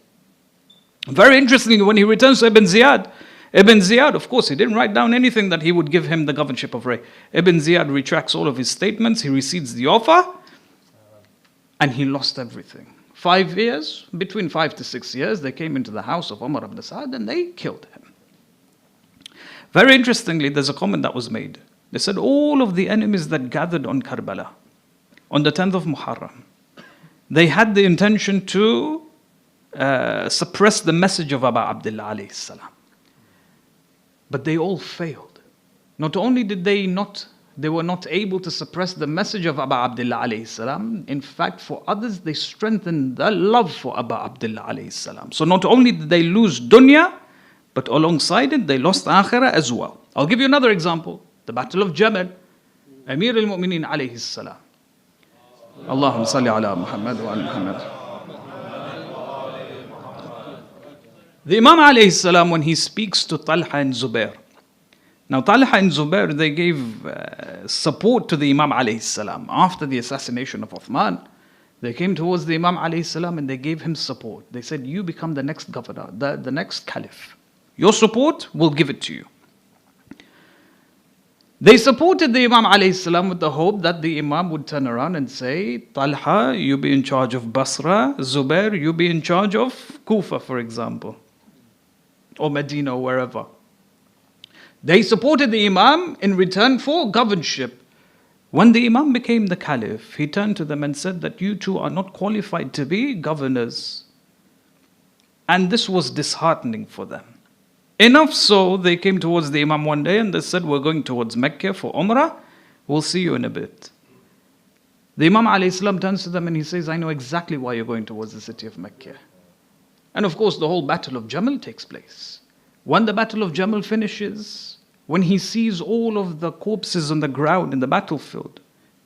Very interestingly, when he returns to Ibn Ziyad, of course, he didn't write down anything that he would give him the governorship of Ray. Ibn Ziyad retracts all of his statements, he recedes the offer, and he lost everything. 5 years, between 5 to 6 years, they came into the house of Umar ibn Sa'ad and they killed him. Very interestingly, there's a comment that was made. They said all of the enemies that gathered on Karbala, on the 10th of Muharram, they had the intention to suppress the message of Abu Abdullah alayhi salam. But they all failed. Not only did they were not able to suppress the message of Abu Abdullah alayhi salam, in fact for others they strengthened the love for Abu Abdullah alayhi salam. So not only did they lose dunya, but alongside it they lost akhirah as well. I'll give you another example. The Battle of Jamal. Amir al-Mu'mineen alayhi salam. Allahumma salli ala Muhammad wa ala Muhammad. The Imam alayhi salam, when he speaks to Talha and Zubair. Now Talha and Zubair, they gave support to the Imam alayhi salam. After the assassination of Uthman, they came towards the Imam alayhi salam and they gave him support. They said, you become the next governor, the next caliph. Your support, we'll give it to you. They supported the Imam alayhi salam with the hope that the Imam would turn around and say, Talha, you be in charge of Basra. Zubair, you be in charge of Kufa, for example. Or Medina, or wherever. They supported the Imam in return for governorship. When the Imam became the Caliph, he turned to them and said that you two are not qualified to be governors. And this was disheartening for them. Enough so, they came towards the Imam one day and they said, we're going towards Mecca for Umrah. We'll see you in a bit. The Imam alayhi salam turns to them and he says, I know exactly why you're going towards the city of Mecca. And of course, the whole Battle of Jamal takes place. When the Battle of Jamal finishes, when he sees all of the corpses on the ground in the battlefield,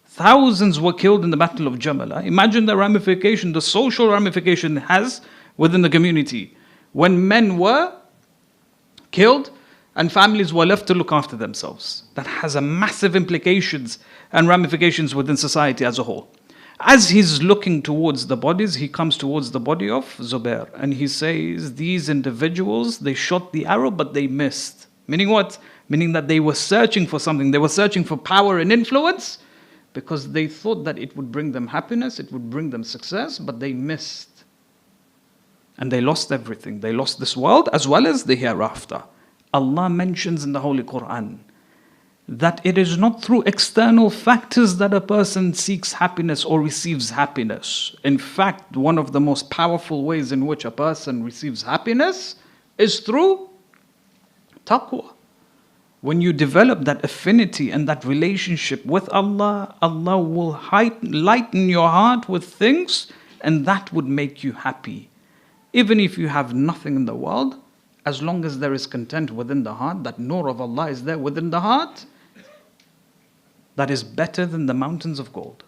thousands were killed in the Battle of Jamal. Imagine the ramification, the social ramification it has within the community. When men were killed and families were left to look after themselves. That has a massive implications and ramifications within society as a whole. As he's looking towards the bodies, he comes towards the body of Zubair and he says, these individuals, they shot the arrow but they missed. Meaning what? Meaning that they were searching for something. They were searching for power and influence because they thought that it would bring them happiness, it would bring them success, but they missed. And they lost everything. They lost this world as well as the hereafter. Allah mentions in the Holy Quran that it is not through external factors that a person seeks happiness or receives happiness. In fact, one of the most powerful ways in which a person receives happiness is through taqwa. When you develop that affinity and that relationship with Allah, Allah will lighten your heart with things and that would make you happy. Even if you have nothing in the world, as long as there is content within the heart, that nur of Allah is there within the heart, that is better than the mountains of gold.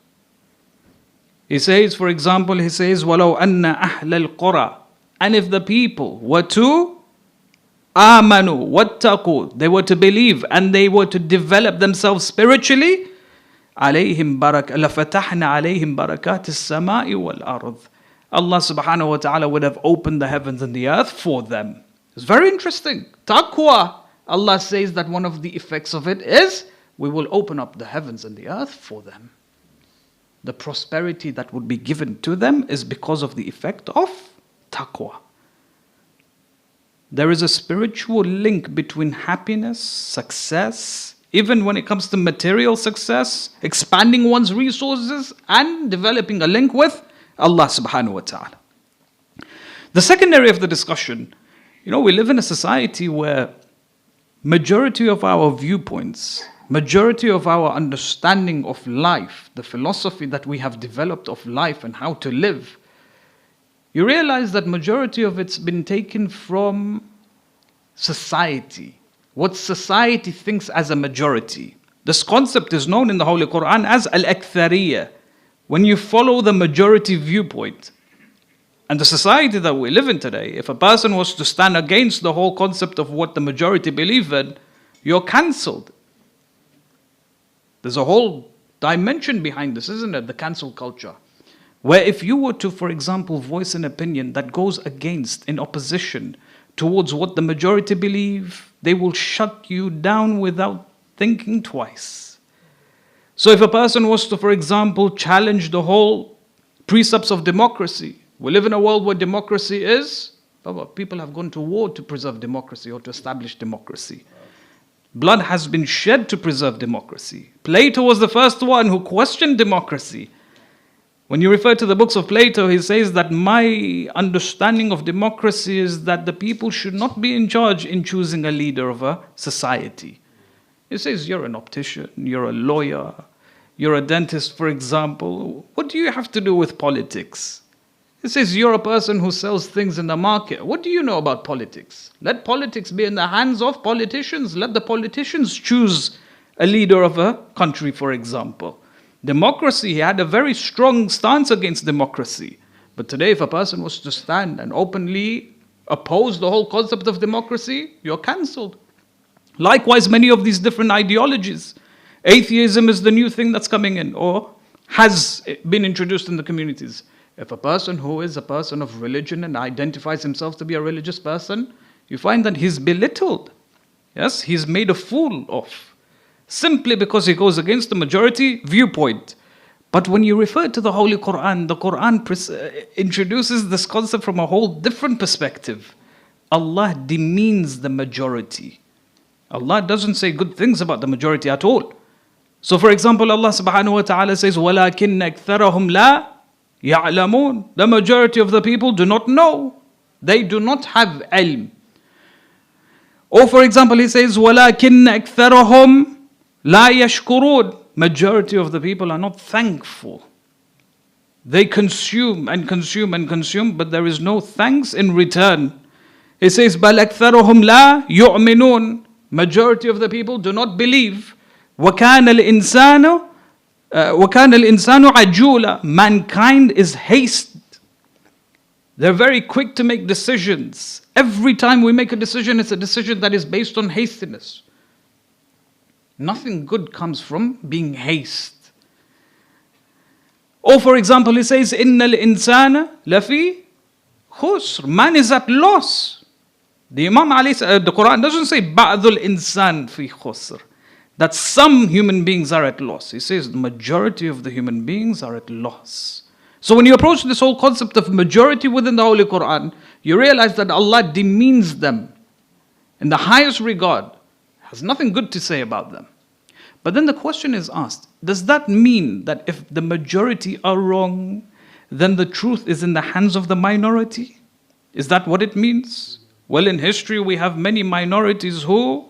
He says, for example, وَلَوْ أَنَّ أَهْلَ الْقُرَى, and if the people were to آمَنُوا وَاتَّقُوا, they were to believe and they were to develop themselves spiritually, لَفَتَحْنَا عَلَيْهِمْ بَرَكَاتِ السَّمَاءِ وَالْأَرْضِ. Allah subhanahu wa ta'ala would have opened the heavens and the earth for them. It's very interesting. Taqwa, Allah says that one of the effects of it is we will open up the heavens and the earth for them. The prosperity that would be given to them is because of the effect of taqwa. There is a spiritual link between happiness, success, even when it comes to material success, expanding one's resources, and developing a link with Allah subhanahu wa ta'ala. The second area of the discussion, we live in a society where majority of our viewpoints, majority of our understanding of life, the philosophy that we have developed of life and how to live, you realize that majority of it's been taken from society. What society thinks as a majority. This concept is known in the Holy Quran as al-akthariyya. When you follow the majority viewpoint. And the society that we live in today, if a person was to stand against the whole concept of what the majority believe in, you're cancelled. There's a whole dimension behind this, isn't it? The cancel culture. Where if you were to, for example, voice an opinion that goes against, in opposition towards what the majority believe, they will shut you down without thinking twice. So if a person was to, for example, challenge the whole precepts of democracy, we live in a world where democracy is, people have gone to war to preserve democracy or to establish democracy. Blood has been shed to preserve democracy. Plato was the first one who questioned democracy. When you refer to the books of Plato, he says that my understanding of democracy is that the people should not be in charge in choosing a leader of a society. He says, you're an optician, you're a lawyer, you're a dentist, for example. What do you have to do with politics? He says, you're a person who sells things in the market. What do you know about politics? Let politics be in the hands of politicians. Let the politicians choose a leader of a country, for example. Democracy, he had a very strong stance against democracy. But today, if a person was to stand and openly oppose the whole concept of democracy, you're cancelled. Likewise, many of these different ideologies. Atheism is the new thing that's coming in or has been introduced in the communities. If a person who is a person of religion and identifies himself to be a religious person, you find that he's belittled. Yes, he's made a fool of. Simply because he goes against the majority viewpoint. But when you refer to the Holy Quran, the Quran introduces this concept from a whole different perspective. Allah demeans the majority. Allah doesn't say good things about the majority at all. So for example, Allah subhanahu wa ta'ala says, وَلَكِنَّ أَكْثَرَهُمْ لَا يَعْلَمُونَ. The majority of the people do not know. They do not have ilm. Or for example, he says, وَلَكِنَّ أَكْثَرَهُمْ لَا يَشْكُرُونَ. Majority of the people are not thankful. They consume and consume and consume, but there is no thanks in return. He says, بَلْ أَكْثَرُهُمْ لَا يُؤْمِنُونَ. Majority of the people do not believe. وَكَانَ الْإِنسَانُ عَجُولًا. Mankind is hasty. They're very quick to make decisions. Every time we make a decision, it's a decision that is based on hastiness. Nothing good comes from being hasty. Or for example, he says, إِنَّ الْإِنسَانَ لَفِي خُسْرٍ. Man is at loss. The Quran doesn't say بَعْضُ الْإِنسَانِ فِي خُسْرٍ. That some human beings are at loss. He says the majority of the human beings are at loss. So when you approach this whole concept of majority within the Holy Quran, you realize that Allah demeans them in the highest regard. Has nothing good to say about them. But then the question is asked, does that mean that if the majority are wrong, then the truth is in the hands of the minority? Is that what it means? Well, in history we have many minorities who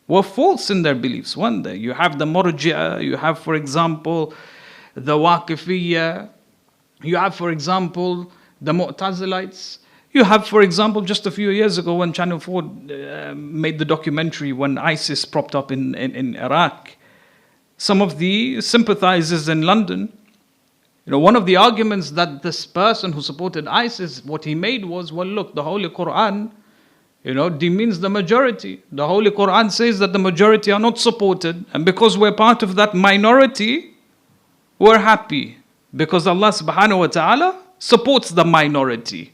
were false in their beliefs. One day you have the Murji'ah, you have, for example, the Waqifiyya, you have, for example, the Mu'tazilites. You have, for example, just a few years ago when Channel 4 made the documentary when ISIS propped up in Iraq. Some of the sympathizers in London, one of the arguments that this person who supported ISIS, what he made was, well, look, the Holy Quran D means the majority. The Holy Quran says that the majority are not supported, and because we're part of that minority, we're happy. Because Allah subhanahu wa ta'ala supports the minority.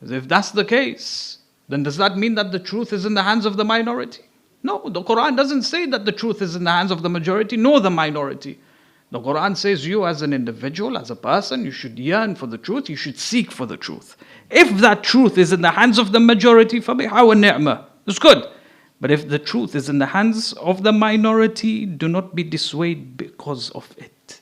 If that's the case, then does that mean that the truth is in the hands of the minority? No, the Quran doesn't say that the truth is in the hands of the majority nor the minority. The Quran says you as an individual, as a person, you should yearn for the truth, you should seek for the truth. If that truth is in the hands of the majority, فَبِحَا وَالنِّعْمَةِ, it's good. But if the truth is in the hands of the minority, do not be dissuaded because of it.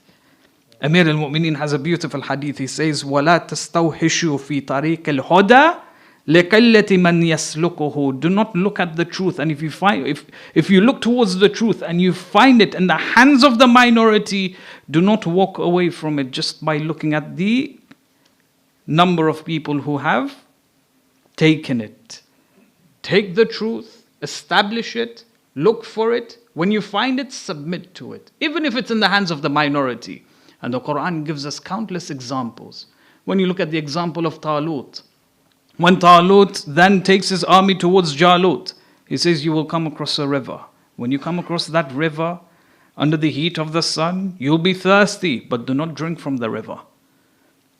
Amir al-Mu'mineen has a beautiful hadith. He says, وَلَا تَسْتَوْحِشُوا فِي طَرِيقِ الْهُدَى لِقَلَّةِ مَنْ يَسْلُكُهُ. Do not look at the truth, and if you look towards the truth and you find it in the hands of the minority, do not walk away from it just by looking at the number of people who have taken it. Take the truth, establish it, look for it. When you find it, submit to it, even if it's in the hands of the minority. And the Quran gives us countless examples. When you look at the example of Talut, when Talut then takes his army towards Jalut, he says, you will come across a river. When you come across that river, under the heat of the sun, you'll be thirsty, but do not drink from the river.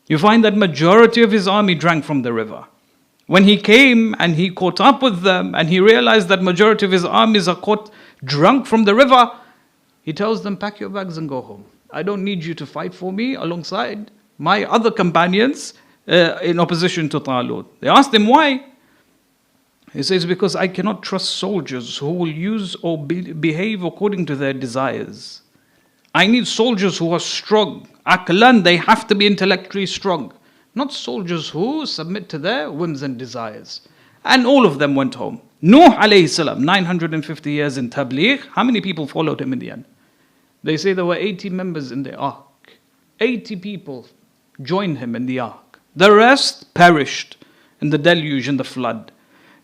You find that majority of his army drank from the river. When he came and he caught up with them and he realized that majority of his armies are drunk from the river, he tells them, pack your bags and go home. I don't need you to fight for me alongside my other companions in opposition to Talut. They asked him why. He says, because I cannot trust soldiers who will use or behave according to their desires. I need soldiers who are strong. Aqlan, they have to be intellectually strong. Not soldiers who submit to their whims and desires. And all of them went home. Nuh alayhi salam, 950 years in Tabligh. How many people followed him in the end? They say there were 80 members in the ark. 80 people joined him in the ark. The rest perished in the deluge, in the flood.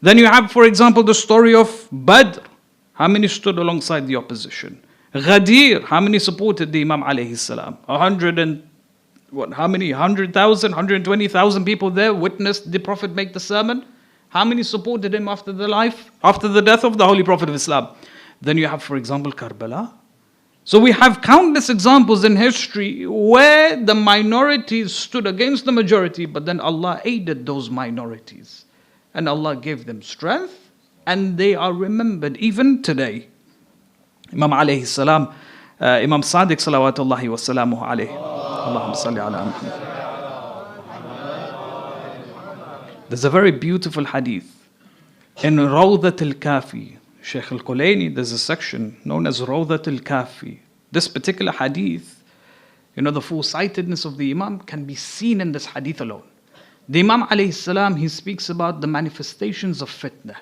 Then you have, for example, the story of Badr. How many stood alongside the opposition? Ghadir, how many supported the Imam alayhi salam? 100,000, 120,000 people there witnessed the Prophet make the sermon. How many supported him after the death of the Holy Prophet of Islam? Then you have, for example, Karbala. So we have countless examples in history where the minorities stood against the majority, but then Allah aided those minorities. And Allah gave them strength, and they are remembered even today. Imam alayhi salam, Imam Sadiq salawatullahi wa salamuhu alayhi. Allahumma salli ala Muhammad. There's a very beautiful hadith in Rawdat al-Kafi. Sheikh al-Kulaini, there's a section known as Rawdat al-Kafi. This particular hadith, the full-sightedness of the Imam can be seen in this hadith alone. The Imam alayhi salam, he speaks about the manifestations of fitna.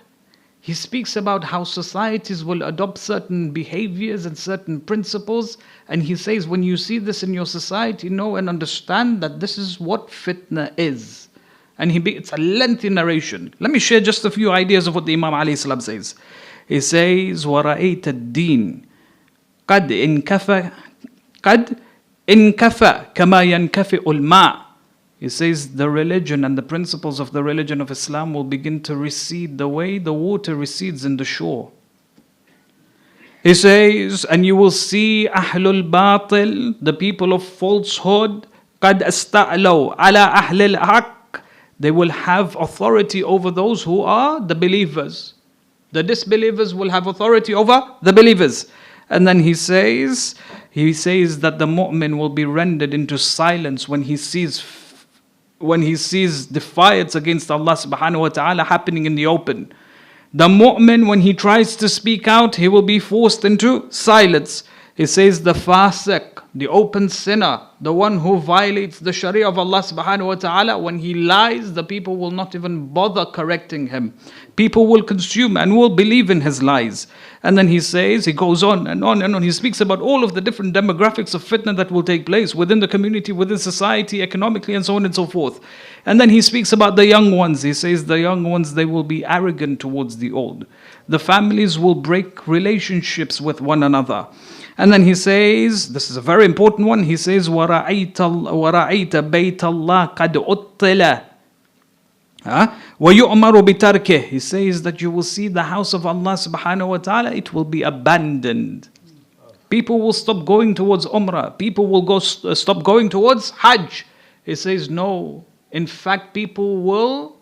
He speaks about how societies will adopt certain behaviors and certain principles, and he says, when you see this in your society, know and understand that this is what fitna is. And it's a lengthy narration. Let me share just a few ideas of what the Imam alayhi salam says. He says, وَرَأَيْتَ الدِّينَ قَدْ إِنْكَفَى كَمَا يَنْكَفِئُ الْمَاءِ. He says the religion and the principles of the religion of Islam will begin to recede the way the water recedes in the shore. He says, and you will see أَهْلُ الْبَاطِلِ, the people of falsehood, قَدْ أَسْتَعْلَوْا عَلَى أَهْلِ الْحَقِّ. They will have authority over those who are the believers. The disbelievers will have authority over the believers. And then he says that the mu'min will be rendered into silence when he sees defiance against Allah subhanahu wa ta'ala happening in the open. The mu'min, when he tries to speak out, he will be forced into silence. He says the fasiq, the open sinner, the one who violates the sharia of Allah subhanahu wa ta'ala, when he lies, the people will not even bother correcting him. People will consume and will believe in his lies. And then he says, he goes on and on and on. He speaks about all of the different demographics of fitna that will take place within the community, within society, economically, and so on and so forth. And then he speaks about the young ones. He says the young ones, they will be arrogant towards the old. The families will break relationships with one another. And then he says, this is a very important one, he says, وَرَأَيْتَ بَيْتَ اللَّهِ قَدْ أُطِّلَ وَيُؤْمَرُ بِتَرْكِهِ. He says that you will see the house of Allah subhanahu wa ta'ala, it will be abandoned. People will stop going towards Umrah. People will stop going towards Hajj. He says no. In fact, people will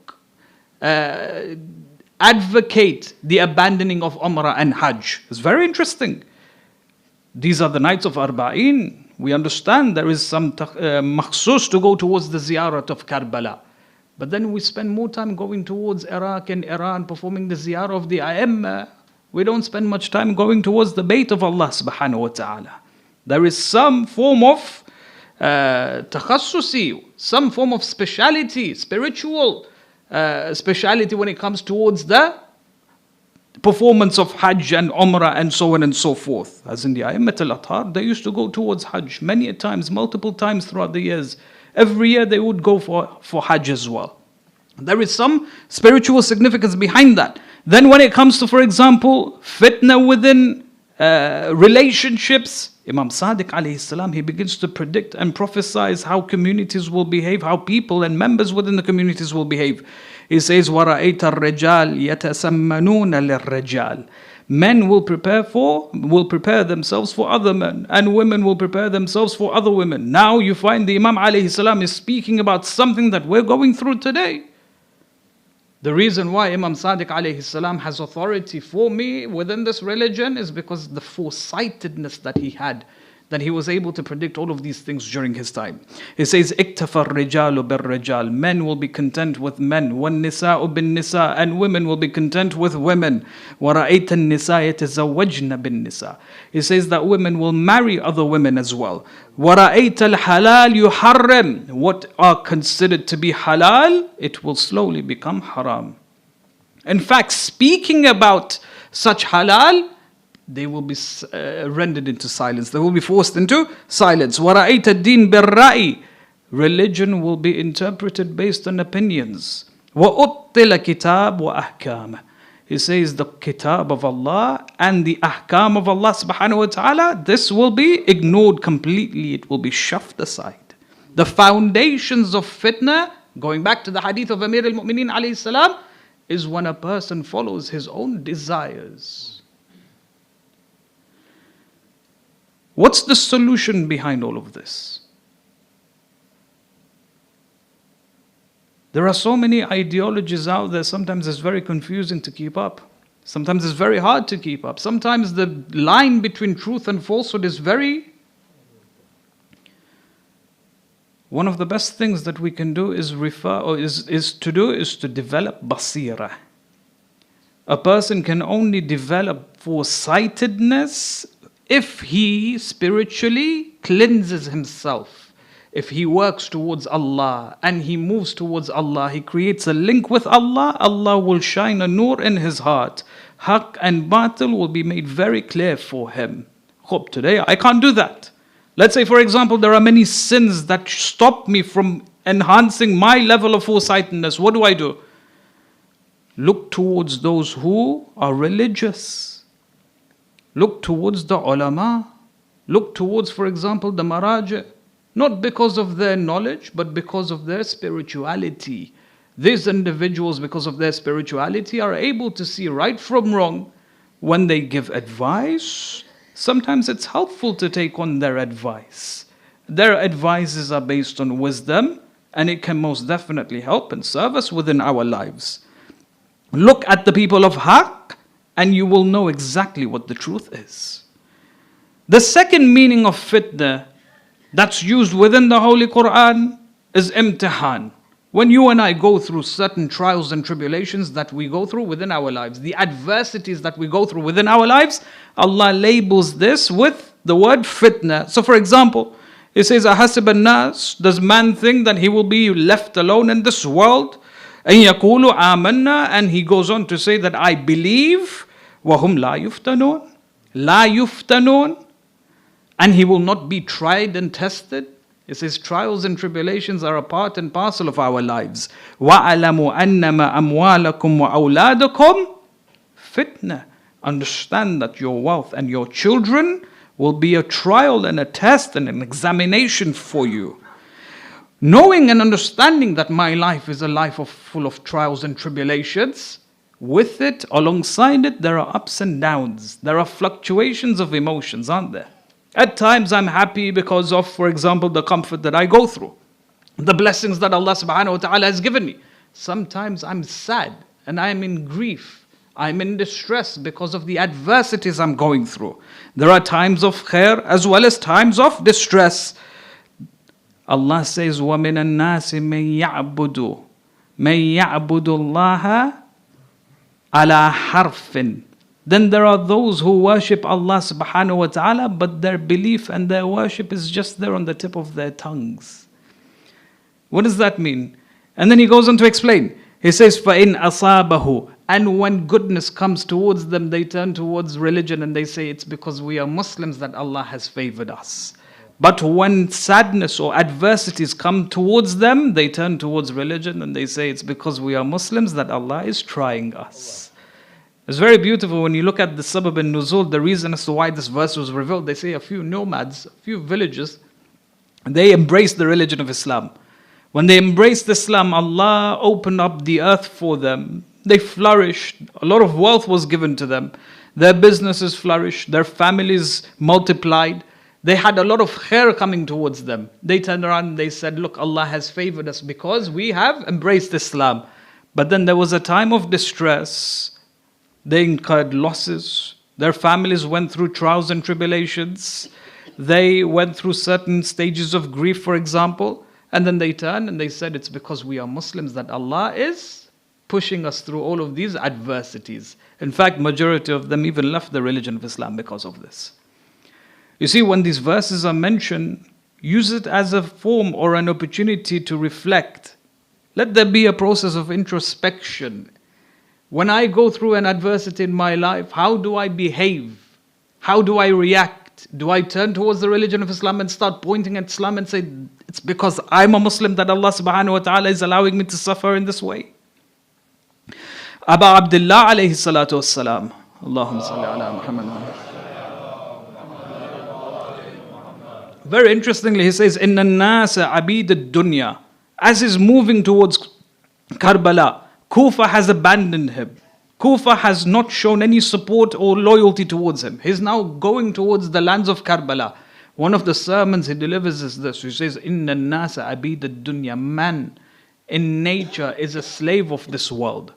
advocate the abandoning of Umrah and Hajj. It's very interesting. These are the nights of Arba'in. We understand there is some makhsus to go towards the ziyarat of Karbala. But then we spend more time going towards Iraq and Iran, performing the ziyarah of the A'immah. We don't spend much time going towards the Bayt of Allah subhanahu wa ta'ala. There is some form of takhassusi, some form of speciality, spiritual speciality when it comes towards the performance of Hajj and Umrah and so on and so forth. As in the A'immat al-Athar, they used to go towards Hajj many times, multiple times throughout the years. Every year they would go for Hajj as well. There is some spiritual significance behind that. Then when it comes to, for example, fitna within relationships, Imam Sadiq alayhi salam, he begins to predict and prophesize how communities will behave, how people and members within the communities will behave. He says, وَرَأَيْتَ الرِّجَالِ يَتَسَمَّنُونَ لِلرِّجَالِ. Men will prepare themselves for other men, and women will prepare themselves for other women. Now you find the Imam alayhi salam is speaking about something that we're going through today. The reason why Imam Sadiq alayhi salam has authority for me within this religion is because the foresightedness that he had, that he was able to predict all of these things during his time. He says, اِكْتَفَى الرِّجَالُ بِالرِّجَالِ. Men will be content with men. وَالنِّسَاءُ بِالنِّسَاءِ. And women will be content with women. وَرَأَيْتَ النِّسَاءَ يَتَزَوَّجْنَ بِالنِّسَاءِ. He says that women will marry other women as well. وَرَأَيْتَ الْحَلَالِ يُحَرِّمْ. What are considered to be halal, it will slowly become haram. In fact, speaking about such halal, they will be rendered into silence. They will be forced into silence. وَرَأَيْتَ الدِّينَ بِالرَّأِي. Religion will be interpreted based on opinions. وَأُطِّلَ كِتَابُ وَأَحْكَامَ. He says the kitab of Allah and the ahkam of Allah subhanahu wa ta'ala, this will be ignored completely. It will be shoved aside. The foundations of fitna, going back to the hadith of Amir al-Mu'mineen alayhi salam, is when a person follows his own desires. What's the solution behind all of this? There are so many ideologies out there, sometimes it's very confusing to keep up. Sometimes it's very hard to keep up. Sometimes the line between truth and falsehood is very... One of the best things that we can do is to develop basira. A person can only develop foresightedness if he spiritually cleanses himself, if he works towards Allah and he moves towards Allah, he creates a link with Allah, Allah will shine a nur in his heart. Haqq and batil will be made very clear for him. Hope today I can't do that. Let's say, for example, there are many sins that stop me from enhancing my level of foresightedness. What do? Look towards those who are religious. Look towards the ulama. Look towards, for example, the maraja. Not because of their knowledge, but because of their spirituality. These individuals, because of their spirituality, are able to see right from wrong. When they give advice, sometimes it's helpful to take on their advice. Their advices are based on wisdom, and it can most definitely help and serve us within our lives. Look at the people of Haqq, and you will know exactly what the truth is. The second meaning of fitna that's used within the Holy Quran is imtihan. When you and I go through certain trials and tribulations that we go through within our lives, the adversities that we go through within our lives, Allah labels this with the word fitna. So for example, it says, أَحَسِبَ النَّاسِ. Does man think that he will be left alone in this world? أَن يَقُولُوا آمَنَّا. And he goes on to say that I believe. وَهُمْ لَا يُفْتَنُونَ. لَا يُفْتَنُونَ. And he will not be tried and tested. It says trials and tribulations are a part and parcel of our lives. وَعَلَمُوا أَنَّمَا أَمْوَالَكُمْ وَأَوْلَادَكُمْ fitna. Understand that your wealth and your children will be a trial and a test and an examination for you. knowing and understanding that my life is a life full of trials and tribulations, with it, alongside it, there are ups and downs. There are fluctuations of emotions, aren't there? At times I'm happy because of, for example, the comfort that I go through, the blessings that Allah subhanahu wa ta'ala has given me. Sometimes I'm sad and I'm in grief. I'm in distress because of the adversities I'm going through. There are times of khair as well as times of distress. Allah says, وَمِنَ النَّاسِ مَن يَعْبُدُ اللَّهَ عَلَى حَرْفٍ. Then there are those who worship Allah subhanahu wa ta'ala, but their belief and their worship is just there on the tip of their tongues. What does that mean? And then he goes on to explain. He says, فَإِنْ أَصَابَهُ. And when goodness comes towards them, they turn towards religion and they say it's because we are Muslims that Allah has favored us. But when sadness or adversities come towards them, they turn towards religion and they say it's because we are Muslims that Allah is trying us. It's very beautiful when you look at the sabab and nuzul, the reason as to why this verse was revealed. They say a few nomads, a few villages, they embraced the religion of Islam. When they embraced Islam, Allah opened up the earth for them. They flourished. A lot of wealth was given to them. Their businesses flourished. Their families multiplied. They had a lot of khair coming towards them. They turned around and they said, look, Allah has favored us because we have embraced Islam. But then there was a time of distress. They incurred losses. Their families went through trials and tribulations. They went through certain stages of grief, for example. And then they turned and they said, it's because we are Muslims that Allah is pushing us through all of these adversities. In fact, majority of them even left the religion of Islam because of this. You see, when these verses are mentioned, use it as a form or an opportunity to reflect. Let there be a process of introspection. When I go through an adversity in my life, how do I behave? How do I react? Do I turn towards the religion of Islam and start pointing at Islam and say, it's because I'm a Muslim that Allah subhanahu wa ta'ala is allowing me to suffer in this way? Aba Abdullah alayhi salatu wassalam. Allahumma salli ala Muhammad. Very interestingly, he says, Inna an-nasa abid ad-dunya. As he's moving towards Karbala, Kufa has abandoned him. Kufa has not shown any support or loyalty towards him. He's now going towards the lands of Karbala. One of the sermons he delivers is this. He says, Inna an-nasa abid ad-dunya. Man in nature is a slave of this world.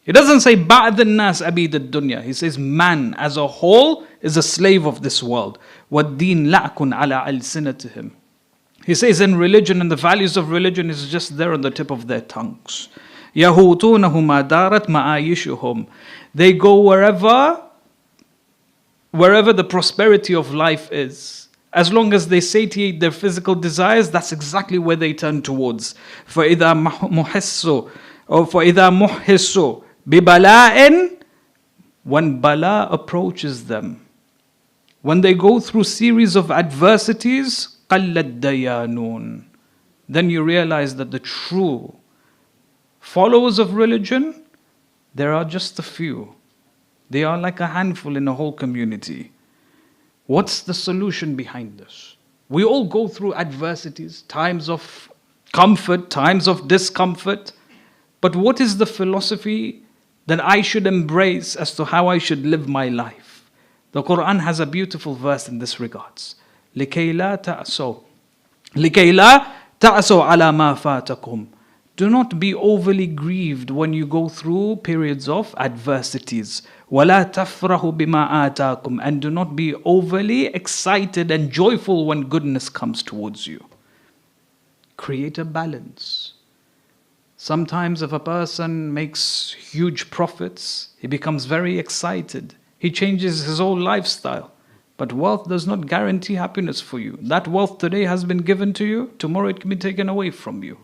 He doesn't say ba'd an-nas abid ad-dunya. He says man as a whole is a slave of this world. وَالدِّينَ لَعْكٌ عَلَىٰ أَلْسِنَتِهِمْ. He says in religion and the values of religion is just there on the tip of their tongues. يَهُوتُونَهُ مَا دَارَتْ مَعَايِشُهُمْ. They go wherever the prosperity of life is. As long as they satiate their physical desires, that's exactly where they turn towards. فَإِذَا مُحِسُّ بِبَلَاءٍ. When bala approaches them, when they go through series of adversities, قَلَّ الدَّيَانُونَ. Then you realize that the true followers of religion, there are just a few. They are like a handful in a whole community. What's the solution behind this? We all go through adversities, times of comfort, times of discomfort. But what is the philosophy that I should embrace as to how I should live my life? The Quran has a beautiful verse in this regards. لِكَيْ لَا تَعْسَوْا عَلَى مَا فَاتَكُمْ. Do not be overly grieved when you go through periods of adversities. وَلَا تَفْرَحُوا بِمَا آتَاكُمْ. And do not be overly excited and joyful when goodness comes towards you. Create a balance. Sometimes if a person makes huge profits, he becomes very excited. He changes his whole lifestyle. But wealth does not guarantee happiness for you. That wealth today has been given to you, tomorrow it can be taken away from you.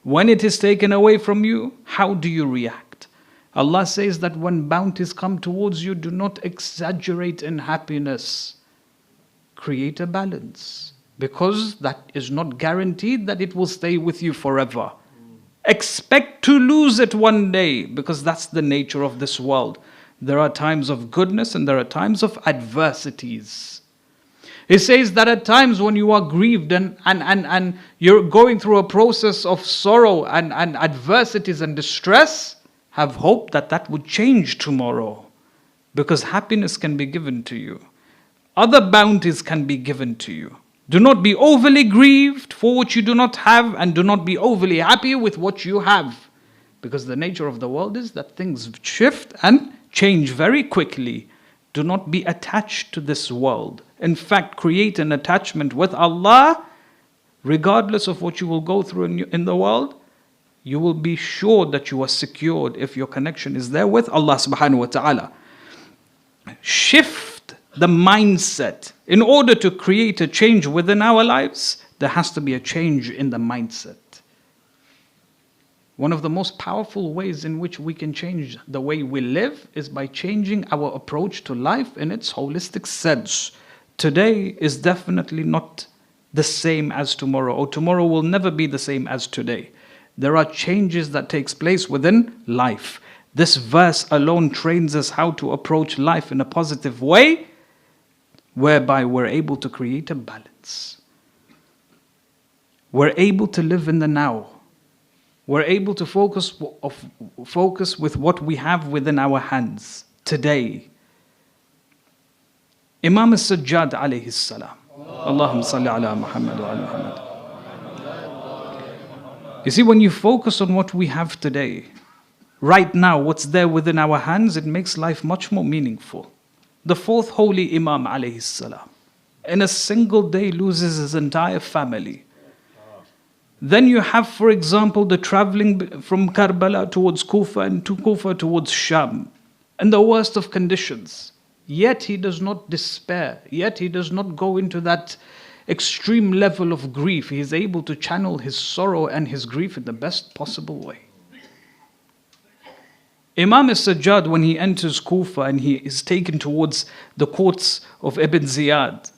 When it is taken away from you, how do you react? Allah says that when bounties come towards you, do not exaggerate in happiness. Create a balance. Because that is not guaranteed that it will stay with you forever. Expect to lose it one day, because that's the nature of this world. There are times of goodness and there are times of adversities. He says that at times when you are grieved and you're going through a process of sorrow and adversities and distress, have hope that that would change tomorrow. Because happiness can be given to you. Other bounties can be given to you. Do not be overly grieved for what you do not have, and do not be overly happy with what you have. Because the nature of the world is that things shift and change very quickly. Do not be attached to this world. In fact, create an attachment with Allah. Regardless of what you will go through in the world, you will be sure that you are secured if your connection is there with Allah subhanahu wa ta'ala. Shift the mindset. In order to create a change within our lives, there has to be a change in the mindset. One of the most powerful ways in which we can change the way we live is by changing our approach to life in its holistic sense. Today is definitely not the same as tomorrow, or tomorrow will never be the same as today. There are changes that takes place within life. This verse alone trains us how to approach life in a positive way, whereby we're able to create a balance. We're able to live in the now. We're able to focus with what we have within our hands today. Imam al-Sajjad alayhi salam. Allahumma salli ala Muhammad wa ala Muhammad. You see, when you focus on what we have today, right now, what's there within our hands, it makes life much more meaningful. The fourth holy Imam alayhi salam, in a single day loses his entire family. Then you have, for example, the traveling from Karbala towards Kufa and to Kufa towards Sham, in the worst of conditions. Yet he does not despair. Yet he does not go into that extreme level of grief. He is able to channel his sorrow and his grief in the best possible way. Imam al-Sajjad, when he enters Kufa and he is taken towards the courts of Ibn Ziyad,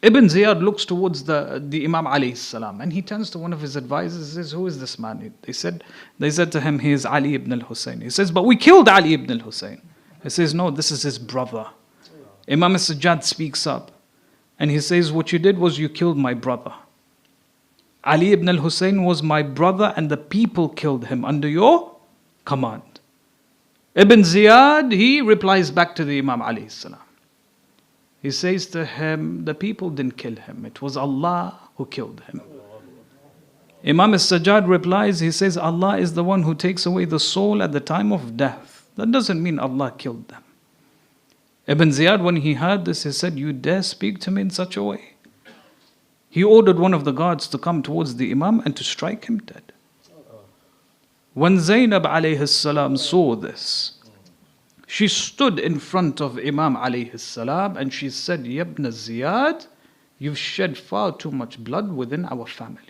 Ibn Ziyad looks towards the Imam alayhi salam, and he turns to one of his advisors and says, "Who is this man?" They said to him, "He is Ali ibn al-Hussein." He says, "But we killed Ali ibn al-Hussein." He says, "No, this is his brother." Imam al-Sajjad speaks up and he says, "What you did was you killed my brother. Ali ibn al-Hussein was my brother and the people killed him under your command." Ibn Ziyad, he replies back to the Imam alayhi salam. He says to him, "The people didn't kill him. It was Allah who killed him." Imam al-Sajjad replies, he says, "Allah is the one who takes away the soul at the time of death. That doesn't mean Allah killed them." Ibn Ziyad, when he heard this, he said, "You dare speak to me in such a way?" He ordered one of the guards to come towards the Imam and to strike him dead. When Zainab alayhi salam saw this, she stood in front of Imam alayhi salam and she said, "Ibn Ziyad, you've shed far too much blood within our family."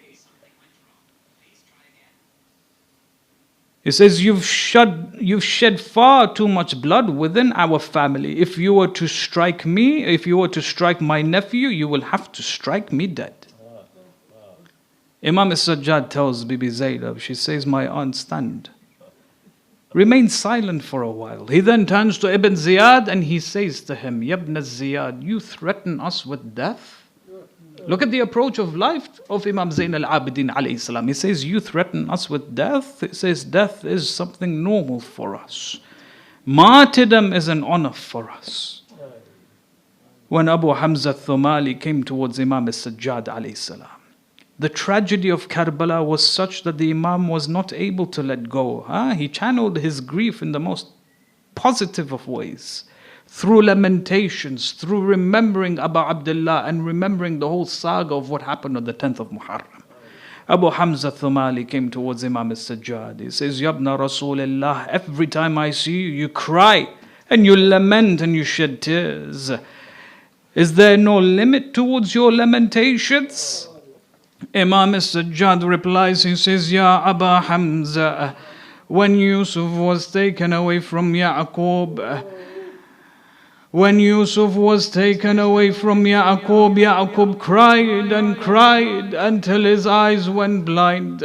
He says, you've shed far too much blood within our family. If you were to strike me, if you were to strike my nephew, you will have to strike me dead. Imam al-Sajjad tells Bibi Zainab, she says, "My aunt, stand. Remain silent for a while." He then turns to Ibn Ziyad and he says to him, "Ibn Ziyad, you threaten us with death?" Look at the approach of life of Imam Zain al-Abidin alayhi salam. He says, "You threaten us with death?" He says, "Death is something normal for us. Martyrdom is an honor for us." When Abu Hamza al-Thumali came towards Imam al-Sajjad alayhi salam, the tragedy of Karbala was such that the Imam was not able to let go. He channeled his grief in the most positive of ways. Through lamentations, through remembering Abu Abdullah and remembering the whole saga of what happened on the 10th of Muharram. Abu Hamza Thumali came towards Imam al-Sajjad. He says, "Yabna Rasulullah, every time I see you, you cry and you lament and you shed tears. Is there no limit towards your lamentations?" Imam al-Sajjad replies, he says, "Ya Abu Hamza, when Yusuf was taken away from Ya'qub, Ya'qub cried and cried until his eyes went blind.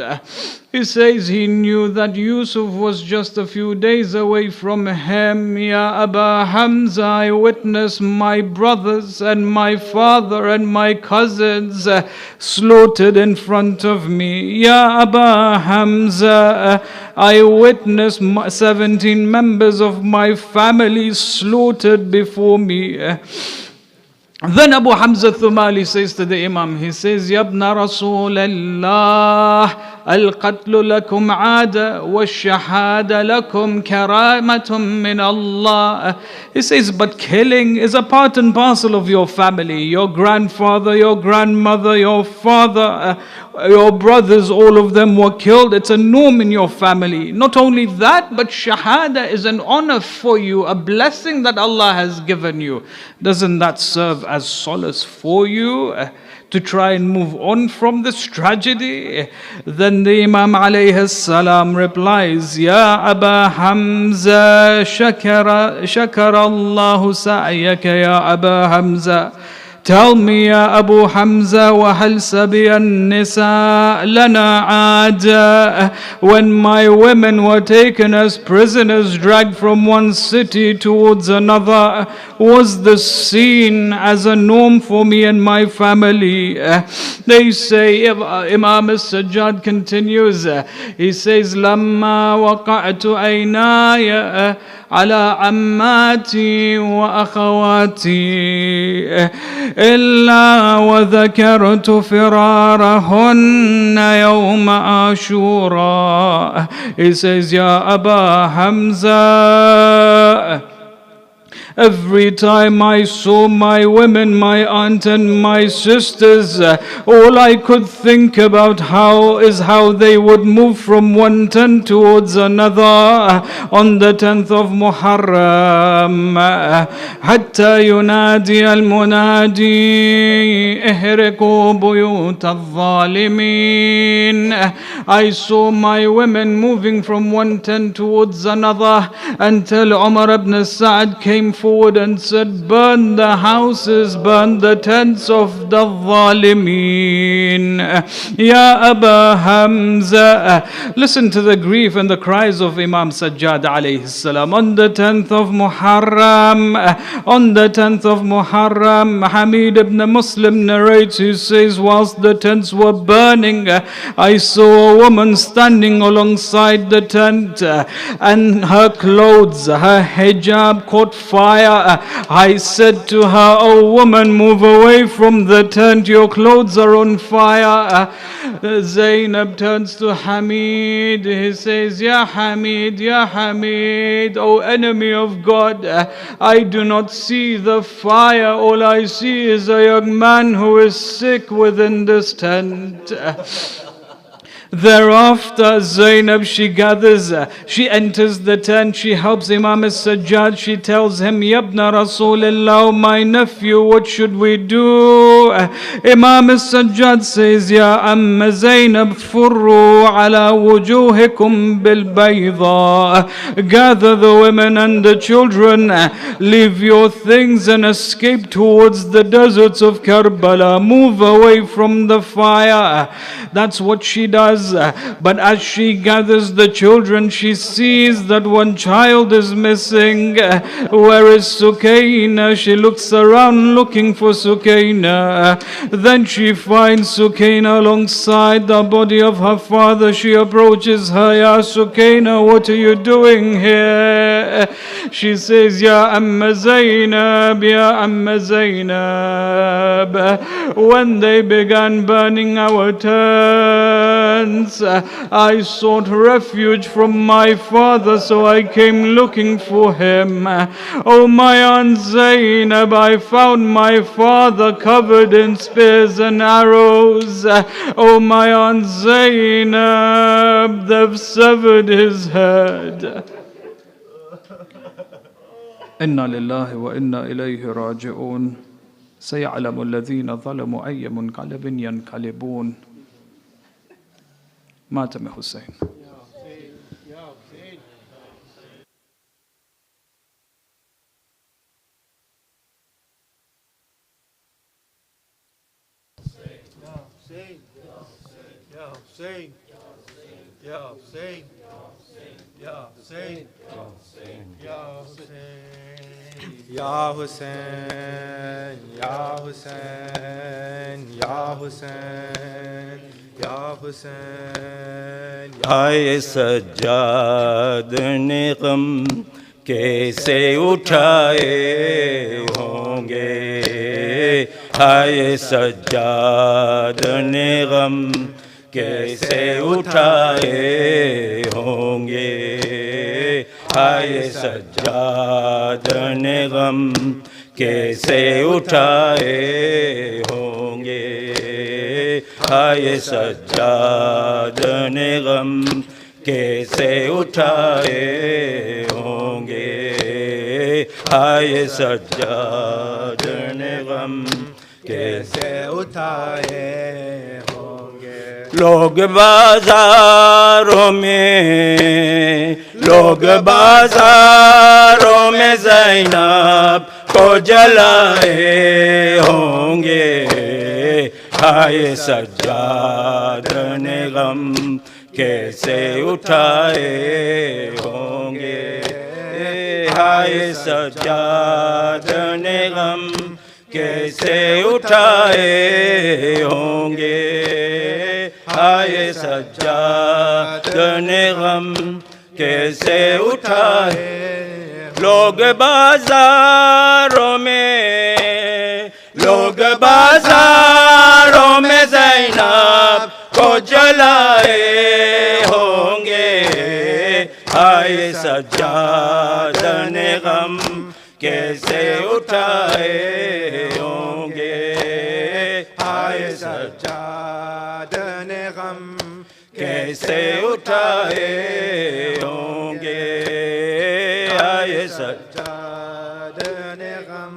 He says he knew that Yusuf was just a few days away from him. Ya Aba Hamza, I witnessed my brothers and my father and my cousins slaughtered in front of me. Ya Aba Hamza, I witnessed 17 members of my family slaughtered before me. Then Abu Hamza Thumali says to the Imam, he says, Yabna Rasulallah, al-qatlu lakum aada wa shahada lakum karamatum min Allah. He says, but killing is a part and parcel of your family. Your grandfather, your grandmother, your father, your brothers, all of them were killed. It's a norm in your family. Not only that, but shahada is an honor for you, a blessing that Allah has given you. Doesn't that serve as solace for you to try and move on from this tragedy? Then the Imam alayhi salam replies, Ya Aba Hamza, shakara Allahu sa'yaka ya Aba Hamza. Tell me, Ya Abu Hamza, وَهَلْ سَبِيَ النِّسَاء لَنَا عَادًا. When my women were taken as prisoners, dragged from one city towards another, was the scene as a norm for me and my family? They say, Imam al-Sajjad continues, he says, لَمَّا وَقَعْتُ عَيْنَايَ على عماتي وأخواتي إلا وذكرت فرارهن يوم عاشوراء. He says, Ya Aba Hamza, every time I saw my women, my aunt and my sisters, all I could think about how they would move from one tent towards another on the 10th of Muharram. حتى ينادي المنادي احرقوا بيوت الظالمين. I saw my women moving from one tent towards another until Umar ibn Sa'd came forward and said, burn the houses, burn the tents of the Zalimeen. Ya Aba Hamza, listen to the grief and the cries of Imam Sajjad alayhi salam. On the 10th of Muharram, Hamid ibn Muslim narrates, he says, whilst the tents were burning, I saw a woman standing alongside the tent and her clothes, her hijab caught fire. I said to her, oh woman, move away from the tent, your clothes are on fire. Zainab turns to Hamid, he says, Ya Hamid, O enemy of God, I do not see the fire, all I see is a young man who is sick within this tent. Thereafter, Zainab, she gathers, she enters the tent, she helps Imam al-Sajjad, she tells him, Yabna Rasulullah, my nephew, what should we do? Imam al-Sajjad says, Ya Amma Zainab, furru ala wujuhikum bil bayda. Gather the women and the children, leave your things and escape towards the deserts of Karbala. Move away from the fire. That's what she does. But as she gathers the children, she sees that one child is missing. Where is Sukaina? She looks around looking for Sukaina. Then she finds Sukaina alongside the body of her father. She approaches her, Ya Sukaina, what are you doing here? She says, Ya Amma Zainab, Ya Amma Zainab. When they began burning our tents, I sought refuge from my father, so I came looking for him. Oh my Aunt Zainab, I found my father covered in spears and arrows. Oh my Aunt Zainab, they've severed his head. Inna lillahi wa inna ilayhi raji'un. سيعلم الذين ظلموا أي منقلب ينقلبون. ماتم حسين. Ya Hussein, Ya Hussein, Ya Hussein, Ya Hussein, Ya Hussein, Ya Hussein, Ya Hussein, आए सज्जाद ने गम कैसे उठाए होंगे, आए सज्जाद ने गम कैसे उठाए होंगे, आए सज्जाद ने गम कैसे उठाए होंगे, आए सज्जाद ने गम कैसे उठाए होंगे, आए सज्जाद ने गम कैसे उठाए होंगे। लोग बाजारों में ज़ैनब को जलाए होंगे, आए सज्जाद ने गम कैसे उठाए होंगे, आए सज्जाद ने गम कैसे उठाए होंगे, आए सज्जाद ने गम कैसे उठाए। लोग बाजारों में ज़ैनब को जलाए होंगे, आए सज्जाद ने गम कैसे उठाए होंगे, आए सज्जाद ने गम कैसे उठाए होंगे, आए सज्जाद ने गम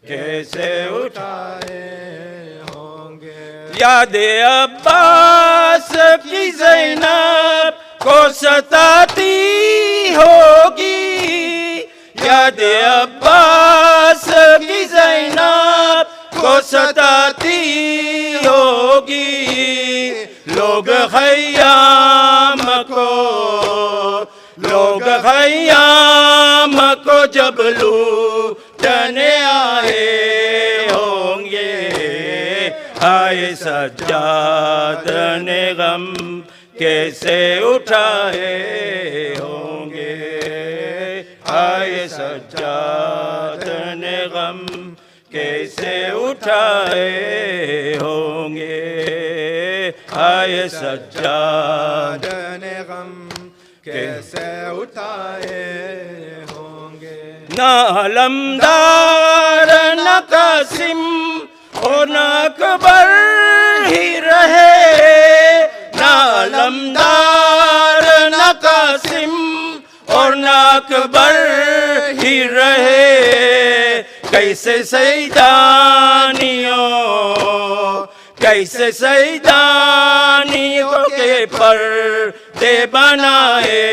कैसे उठाए होंगे। याद अब्बास की ज़ैनब को सताती होगी, याद अब्बास की ज़ैनब को सताती होगी, लोग खयाम को जब लूटने आए होंगे, आए सज्जाद ने गम कैसे उठाए होंगे, आए सज्जाद ने गम कैसे उठाए होंगे, आए सज्जाद ने गम कैसे उठाए होंगे। न अलमदार न कासिम और न अकबर ही रहे, न अलमदार न कासिम और न अकबर ही रहे, कैसे सैदानियों के पर्दे बनाए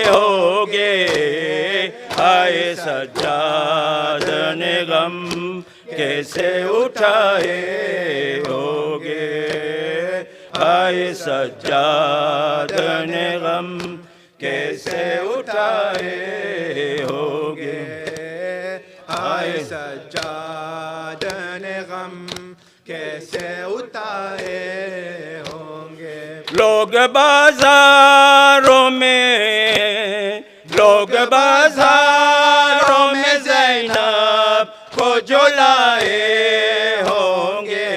होंगे, आए सज्जाद ने गम कैसे उठाए होंगे, आए सज्जाद ने गम कैसे उठाए होंगे, आए सज्जाद ने गम कैसे उठाए होंगे। लोग बाजारों में ज़ैनब को जलाए होंगे,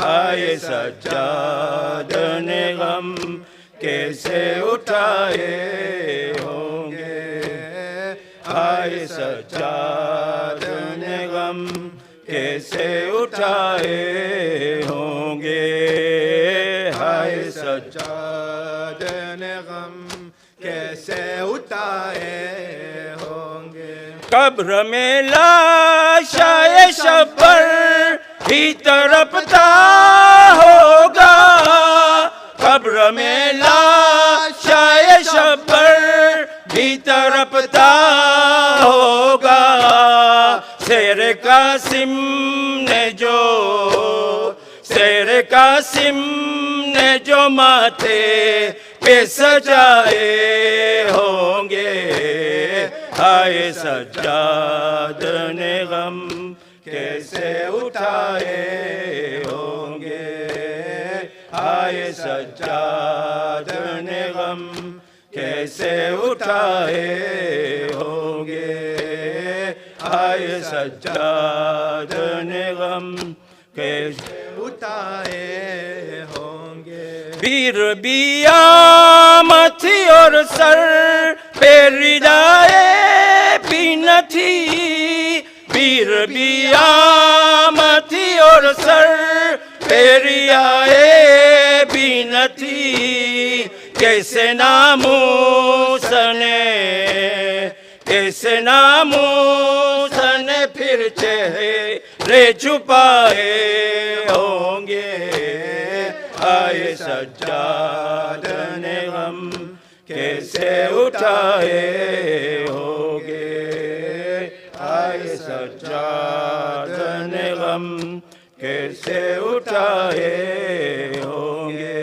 आए सज्जाद ने गम कैसे उठाए होंगे, आए सज्जाद ने गम कैसे उठाए होंगे, आए सज्जाद ने गम कैसे उठाए होंगे। कब्र में लाशाए शब्बर ही तड़पता होगा, कब्र में लाशाए शब्बर भी तड़पता होगा, शेर कासिम ने जो जो माथे पे सजाए होंगे, हाय सज्जाद ने गम कैसे उठाए होंगे, हाय सज्जाद ने गम कैसे उठाए होंगे, हाय सज्जाद ने गम कैसे उठाए होंगे। पीर बियामत थी और सर पे रिदाए भी न थी, पीर बियामत थी और सर पे रिदाए भी न थी, कैसे नामूसने, कैसे नामूसने फिर चेहरे छुपाए होंगे, आए सज्जाद ने गम कैसे उठाए होंगे, आए सज्जाद ने गम कैसे उठाए होंगे,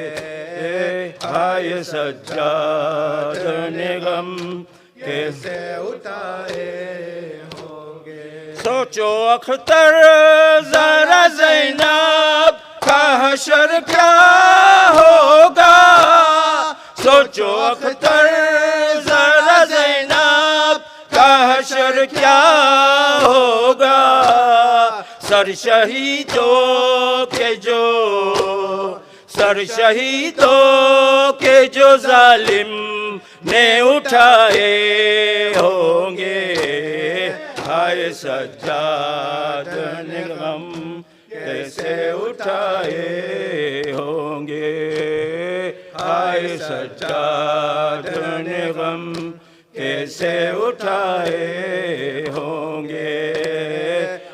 आए सज्जाद ने गम कैसे उठाए होंगे। सोचो अख्तर जरा ज़ैनब का हशर क्या होगा, सोचो अख्तर जरा ज़ैनब का हशर क्या होगा, सर शहीदों के जो, सर शहीदों के जो जालिम ने उठाए होंगे, हाय सज्जाद ने गम कैसे उठाए होंगे, हाय सज्जाद ने गम कैसे उठाए होंगे,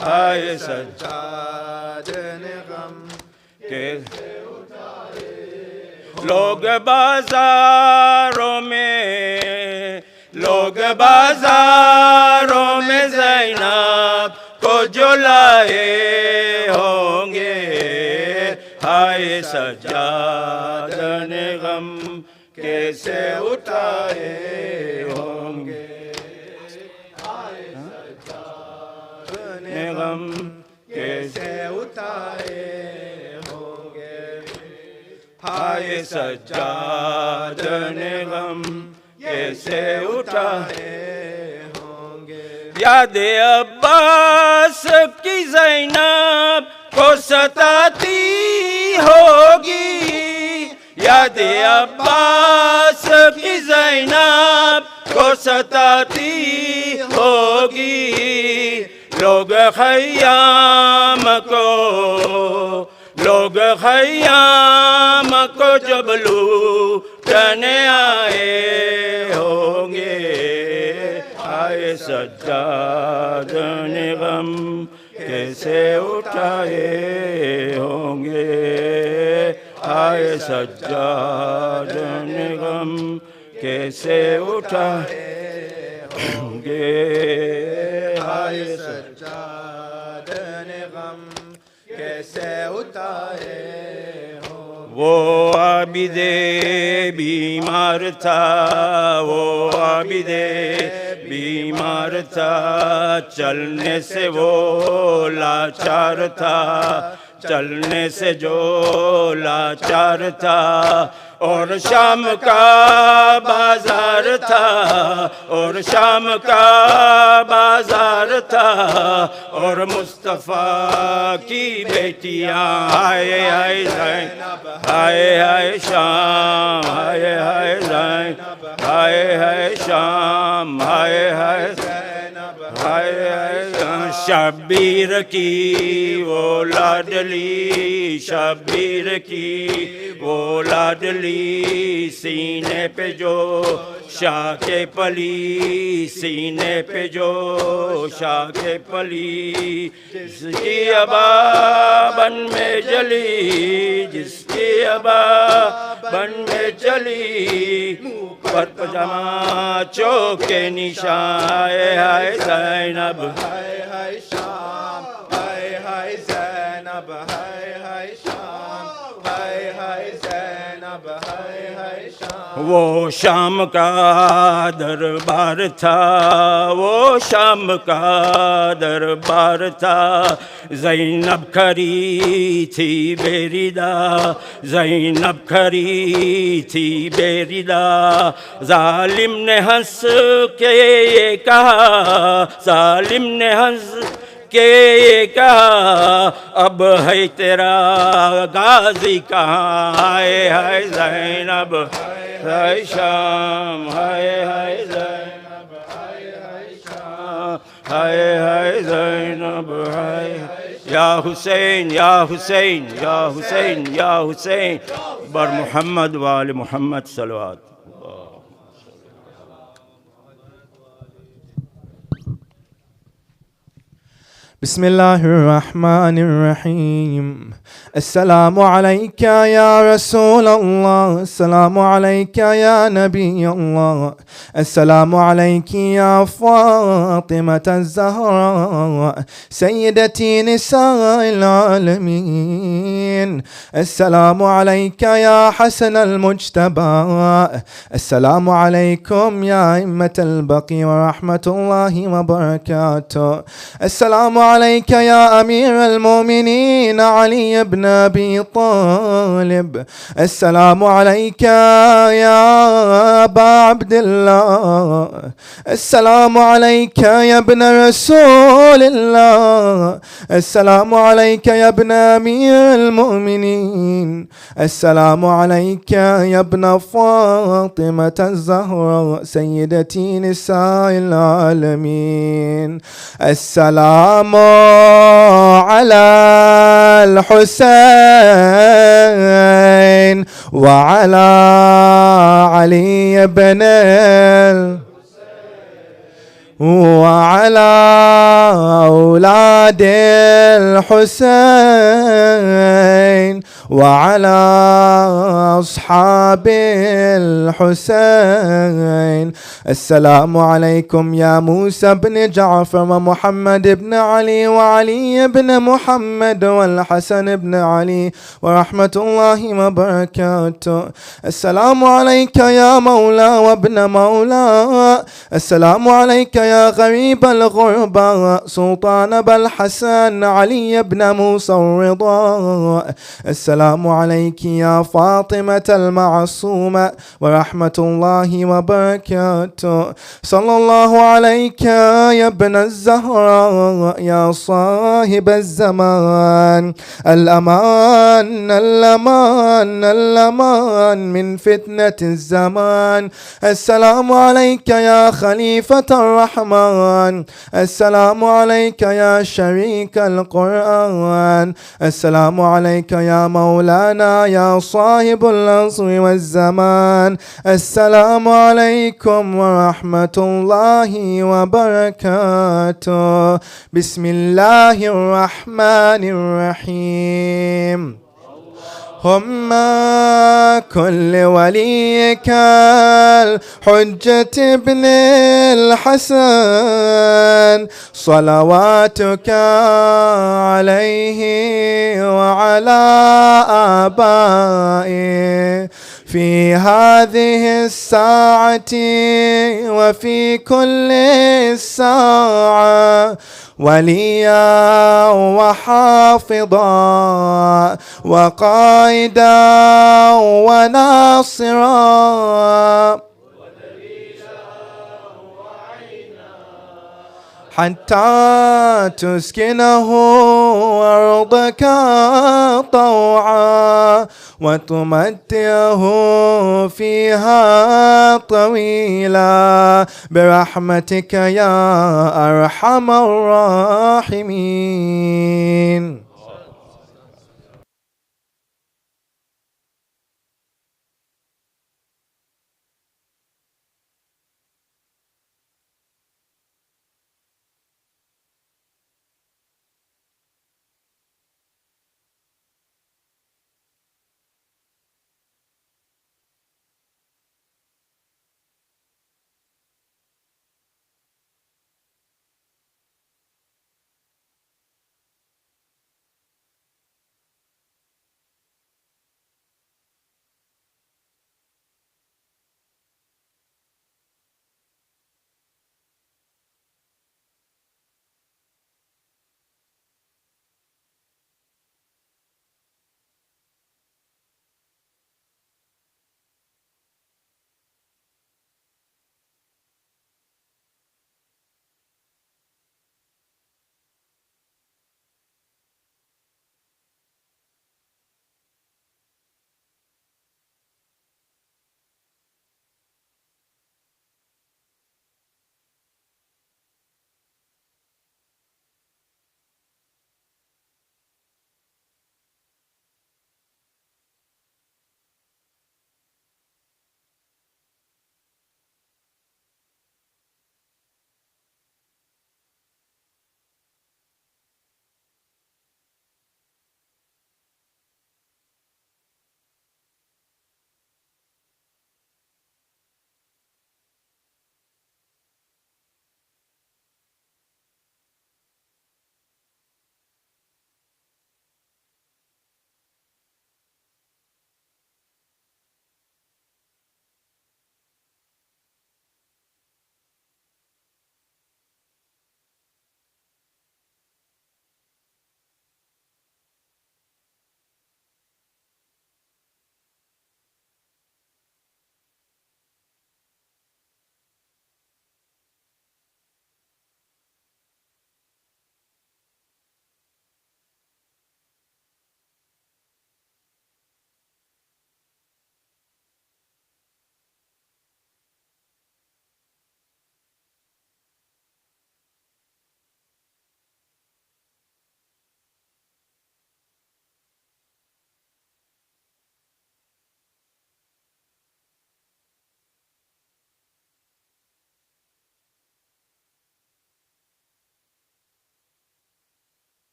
हाय सज्जाद ने गम कैसे लोग बाजारों में, लोग बाजारों में ज़ैनब को जो लाए होंगे, हाय सज्जाद ने गम कैसे उठाए होंगे, हाय सज्जाद ने गम कैसे उठाए होंगे, हाय सज्जाद ने गम कैसे उठाए होंगे। याद अब्बास की ज़ैनब को सताती होगी, याद अब्बास की ज़ैनब को सताती होगी, लोग खयाम को, लोग खयाम को जब लूटने आए होंगे, आए सज्जाद ने गम कैसे उठाए होंगे, आए सज्जाद ने गम कैसे उठाए होंगे, आए सज्जाद ने गम कैसे उतारे हो। वो आबिदे बीमार था, वो आबिदे बीमार था, चलने से वो लाचार था, चलने से जो लाचार था, और शाम का बाजार था, और शाम का बाजार था, और मुस्तफ़ा की बेटियां हाय हाय ज़ैनब, हाय हाय शाम, हाय हाय ज़ैनब, हाय हाय शाम, हाय हाय ज़ैनब, हाय हाय शब्बीर की वो लाडली, शब्बीर की वो लाडली, सीने पे जो शाके पली, सीने पे जो शाके पली, जिसकी अबा बन में जली, जिसकी अबा बन में चली, पर पजामा चौके निशाए हाय ज़ैनब, हाय हाय शाम, हाय हाय ज़ैनब, हाय हाय शाम, हाय हाय ज़ैनब, वो शाम का दरबार था, वो शाम का दरबार था। ज़ैनब खड़ी थी बेरिदा, ज़ैनब खड़ी थी बेरिदा। जालिम ने हंस के ये कहा, जालिम ने हंस के ये कहा, अब है तेरा गाजी कहाँ। हाय हाय ज़ैनब हाय शाम, हाय हाय ज़ैनब हाय शाम, हाय हाय ज़ैनब हाय। या हुसैन या हुसैन या हुसैन या हुसैन, बर मोहम्मद वाले मोहम्मद सलवात। बिस्मिल्लाहिर्रहमानिर्रहीम। अस्सलामु अलैका या रसूल अल्लाह, अस्सलामु अलैका या नबी अल्लाह, अस्सलामु अलैकी या फातिमत ज़हरा सय्यदती निसाइल आलमीन, अस्सलामु अलैका या हसन अल मुज्तबा, अस्सलामु अलैकुम या इम्मतल बक़ी व रहमतुल्लाहि व बरकातुहू, अस्सलामु अलैका या अमीर अल मोमिनीन अली इब्न अबी तालिब, अस्सलामु अलैका या अबा अब्दिल्लाह, अस्सलामु अलैका या इब्न रसूलिल्लाह, अस्सलामु अलैका या इब्न अमीर अल मोमिनीन, अस्सलामु अलैका या इब्न फातिमत ज़हरा सय्यदती निसाइल आलमीन, अस्सलामु अलल हुसैन व अला अली इब्न وعلى أولاد الحسين وعلى أصحاب الحسين. السلام عليكم يا موسى بن جعفر ومحمد بن علي وعلي بن محمد والحسن بن علي ورحمة الله وبركاته. السلام عليك يا مولى وابن مولى، السلام عليك يا غريب الغربة سلطان أبا الحسن علي بن موسى الرضا، السلام عليك يا فاطمة المعصومة ورحمة الله وبركاته. صلى الله عليك يا ابن الزهراء يا صاحب الزمان، الأمان الأمان الأمان من فتنة الزمان. السلام عليك يا خليفة الرحمن، السلام عليك يا شريك القرآن، السلام عليك يا مولانا يا صاحب العصر والزمان. السلام عليكم ورحمة الله وبركاته. بسم الله الرحمن الرحيم. هم كل وليك الحجة ابن الحسن صلواتك عليه وعلى آبائه في هذه الساعة وفي كل الساعة، وليا وحافظا وقائدا وناصرا حتى تسكنه أرضك طوعا وتمتعه فيها طويلا برحمتك يا أرحم الراحمين.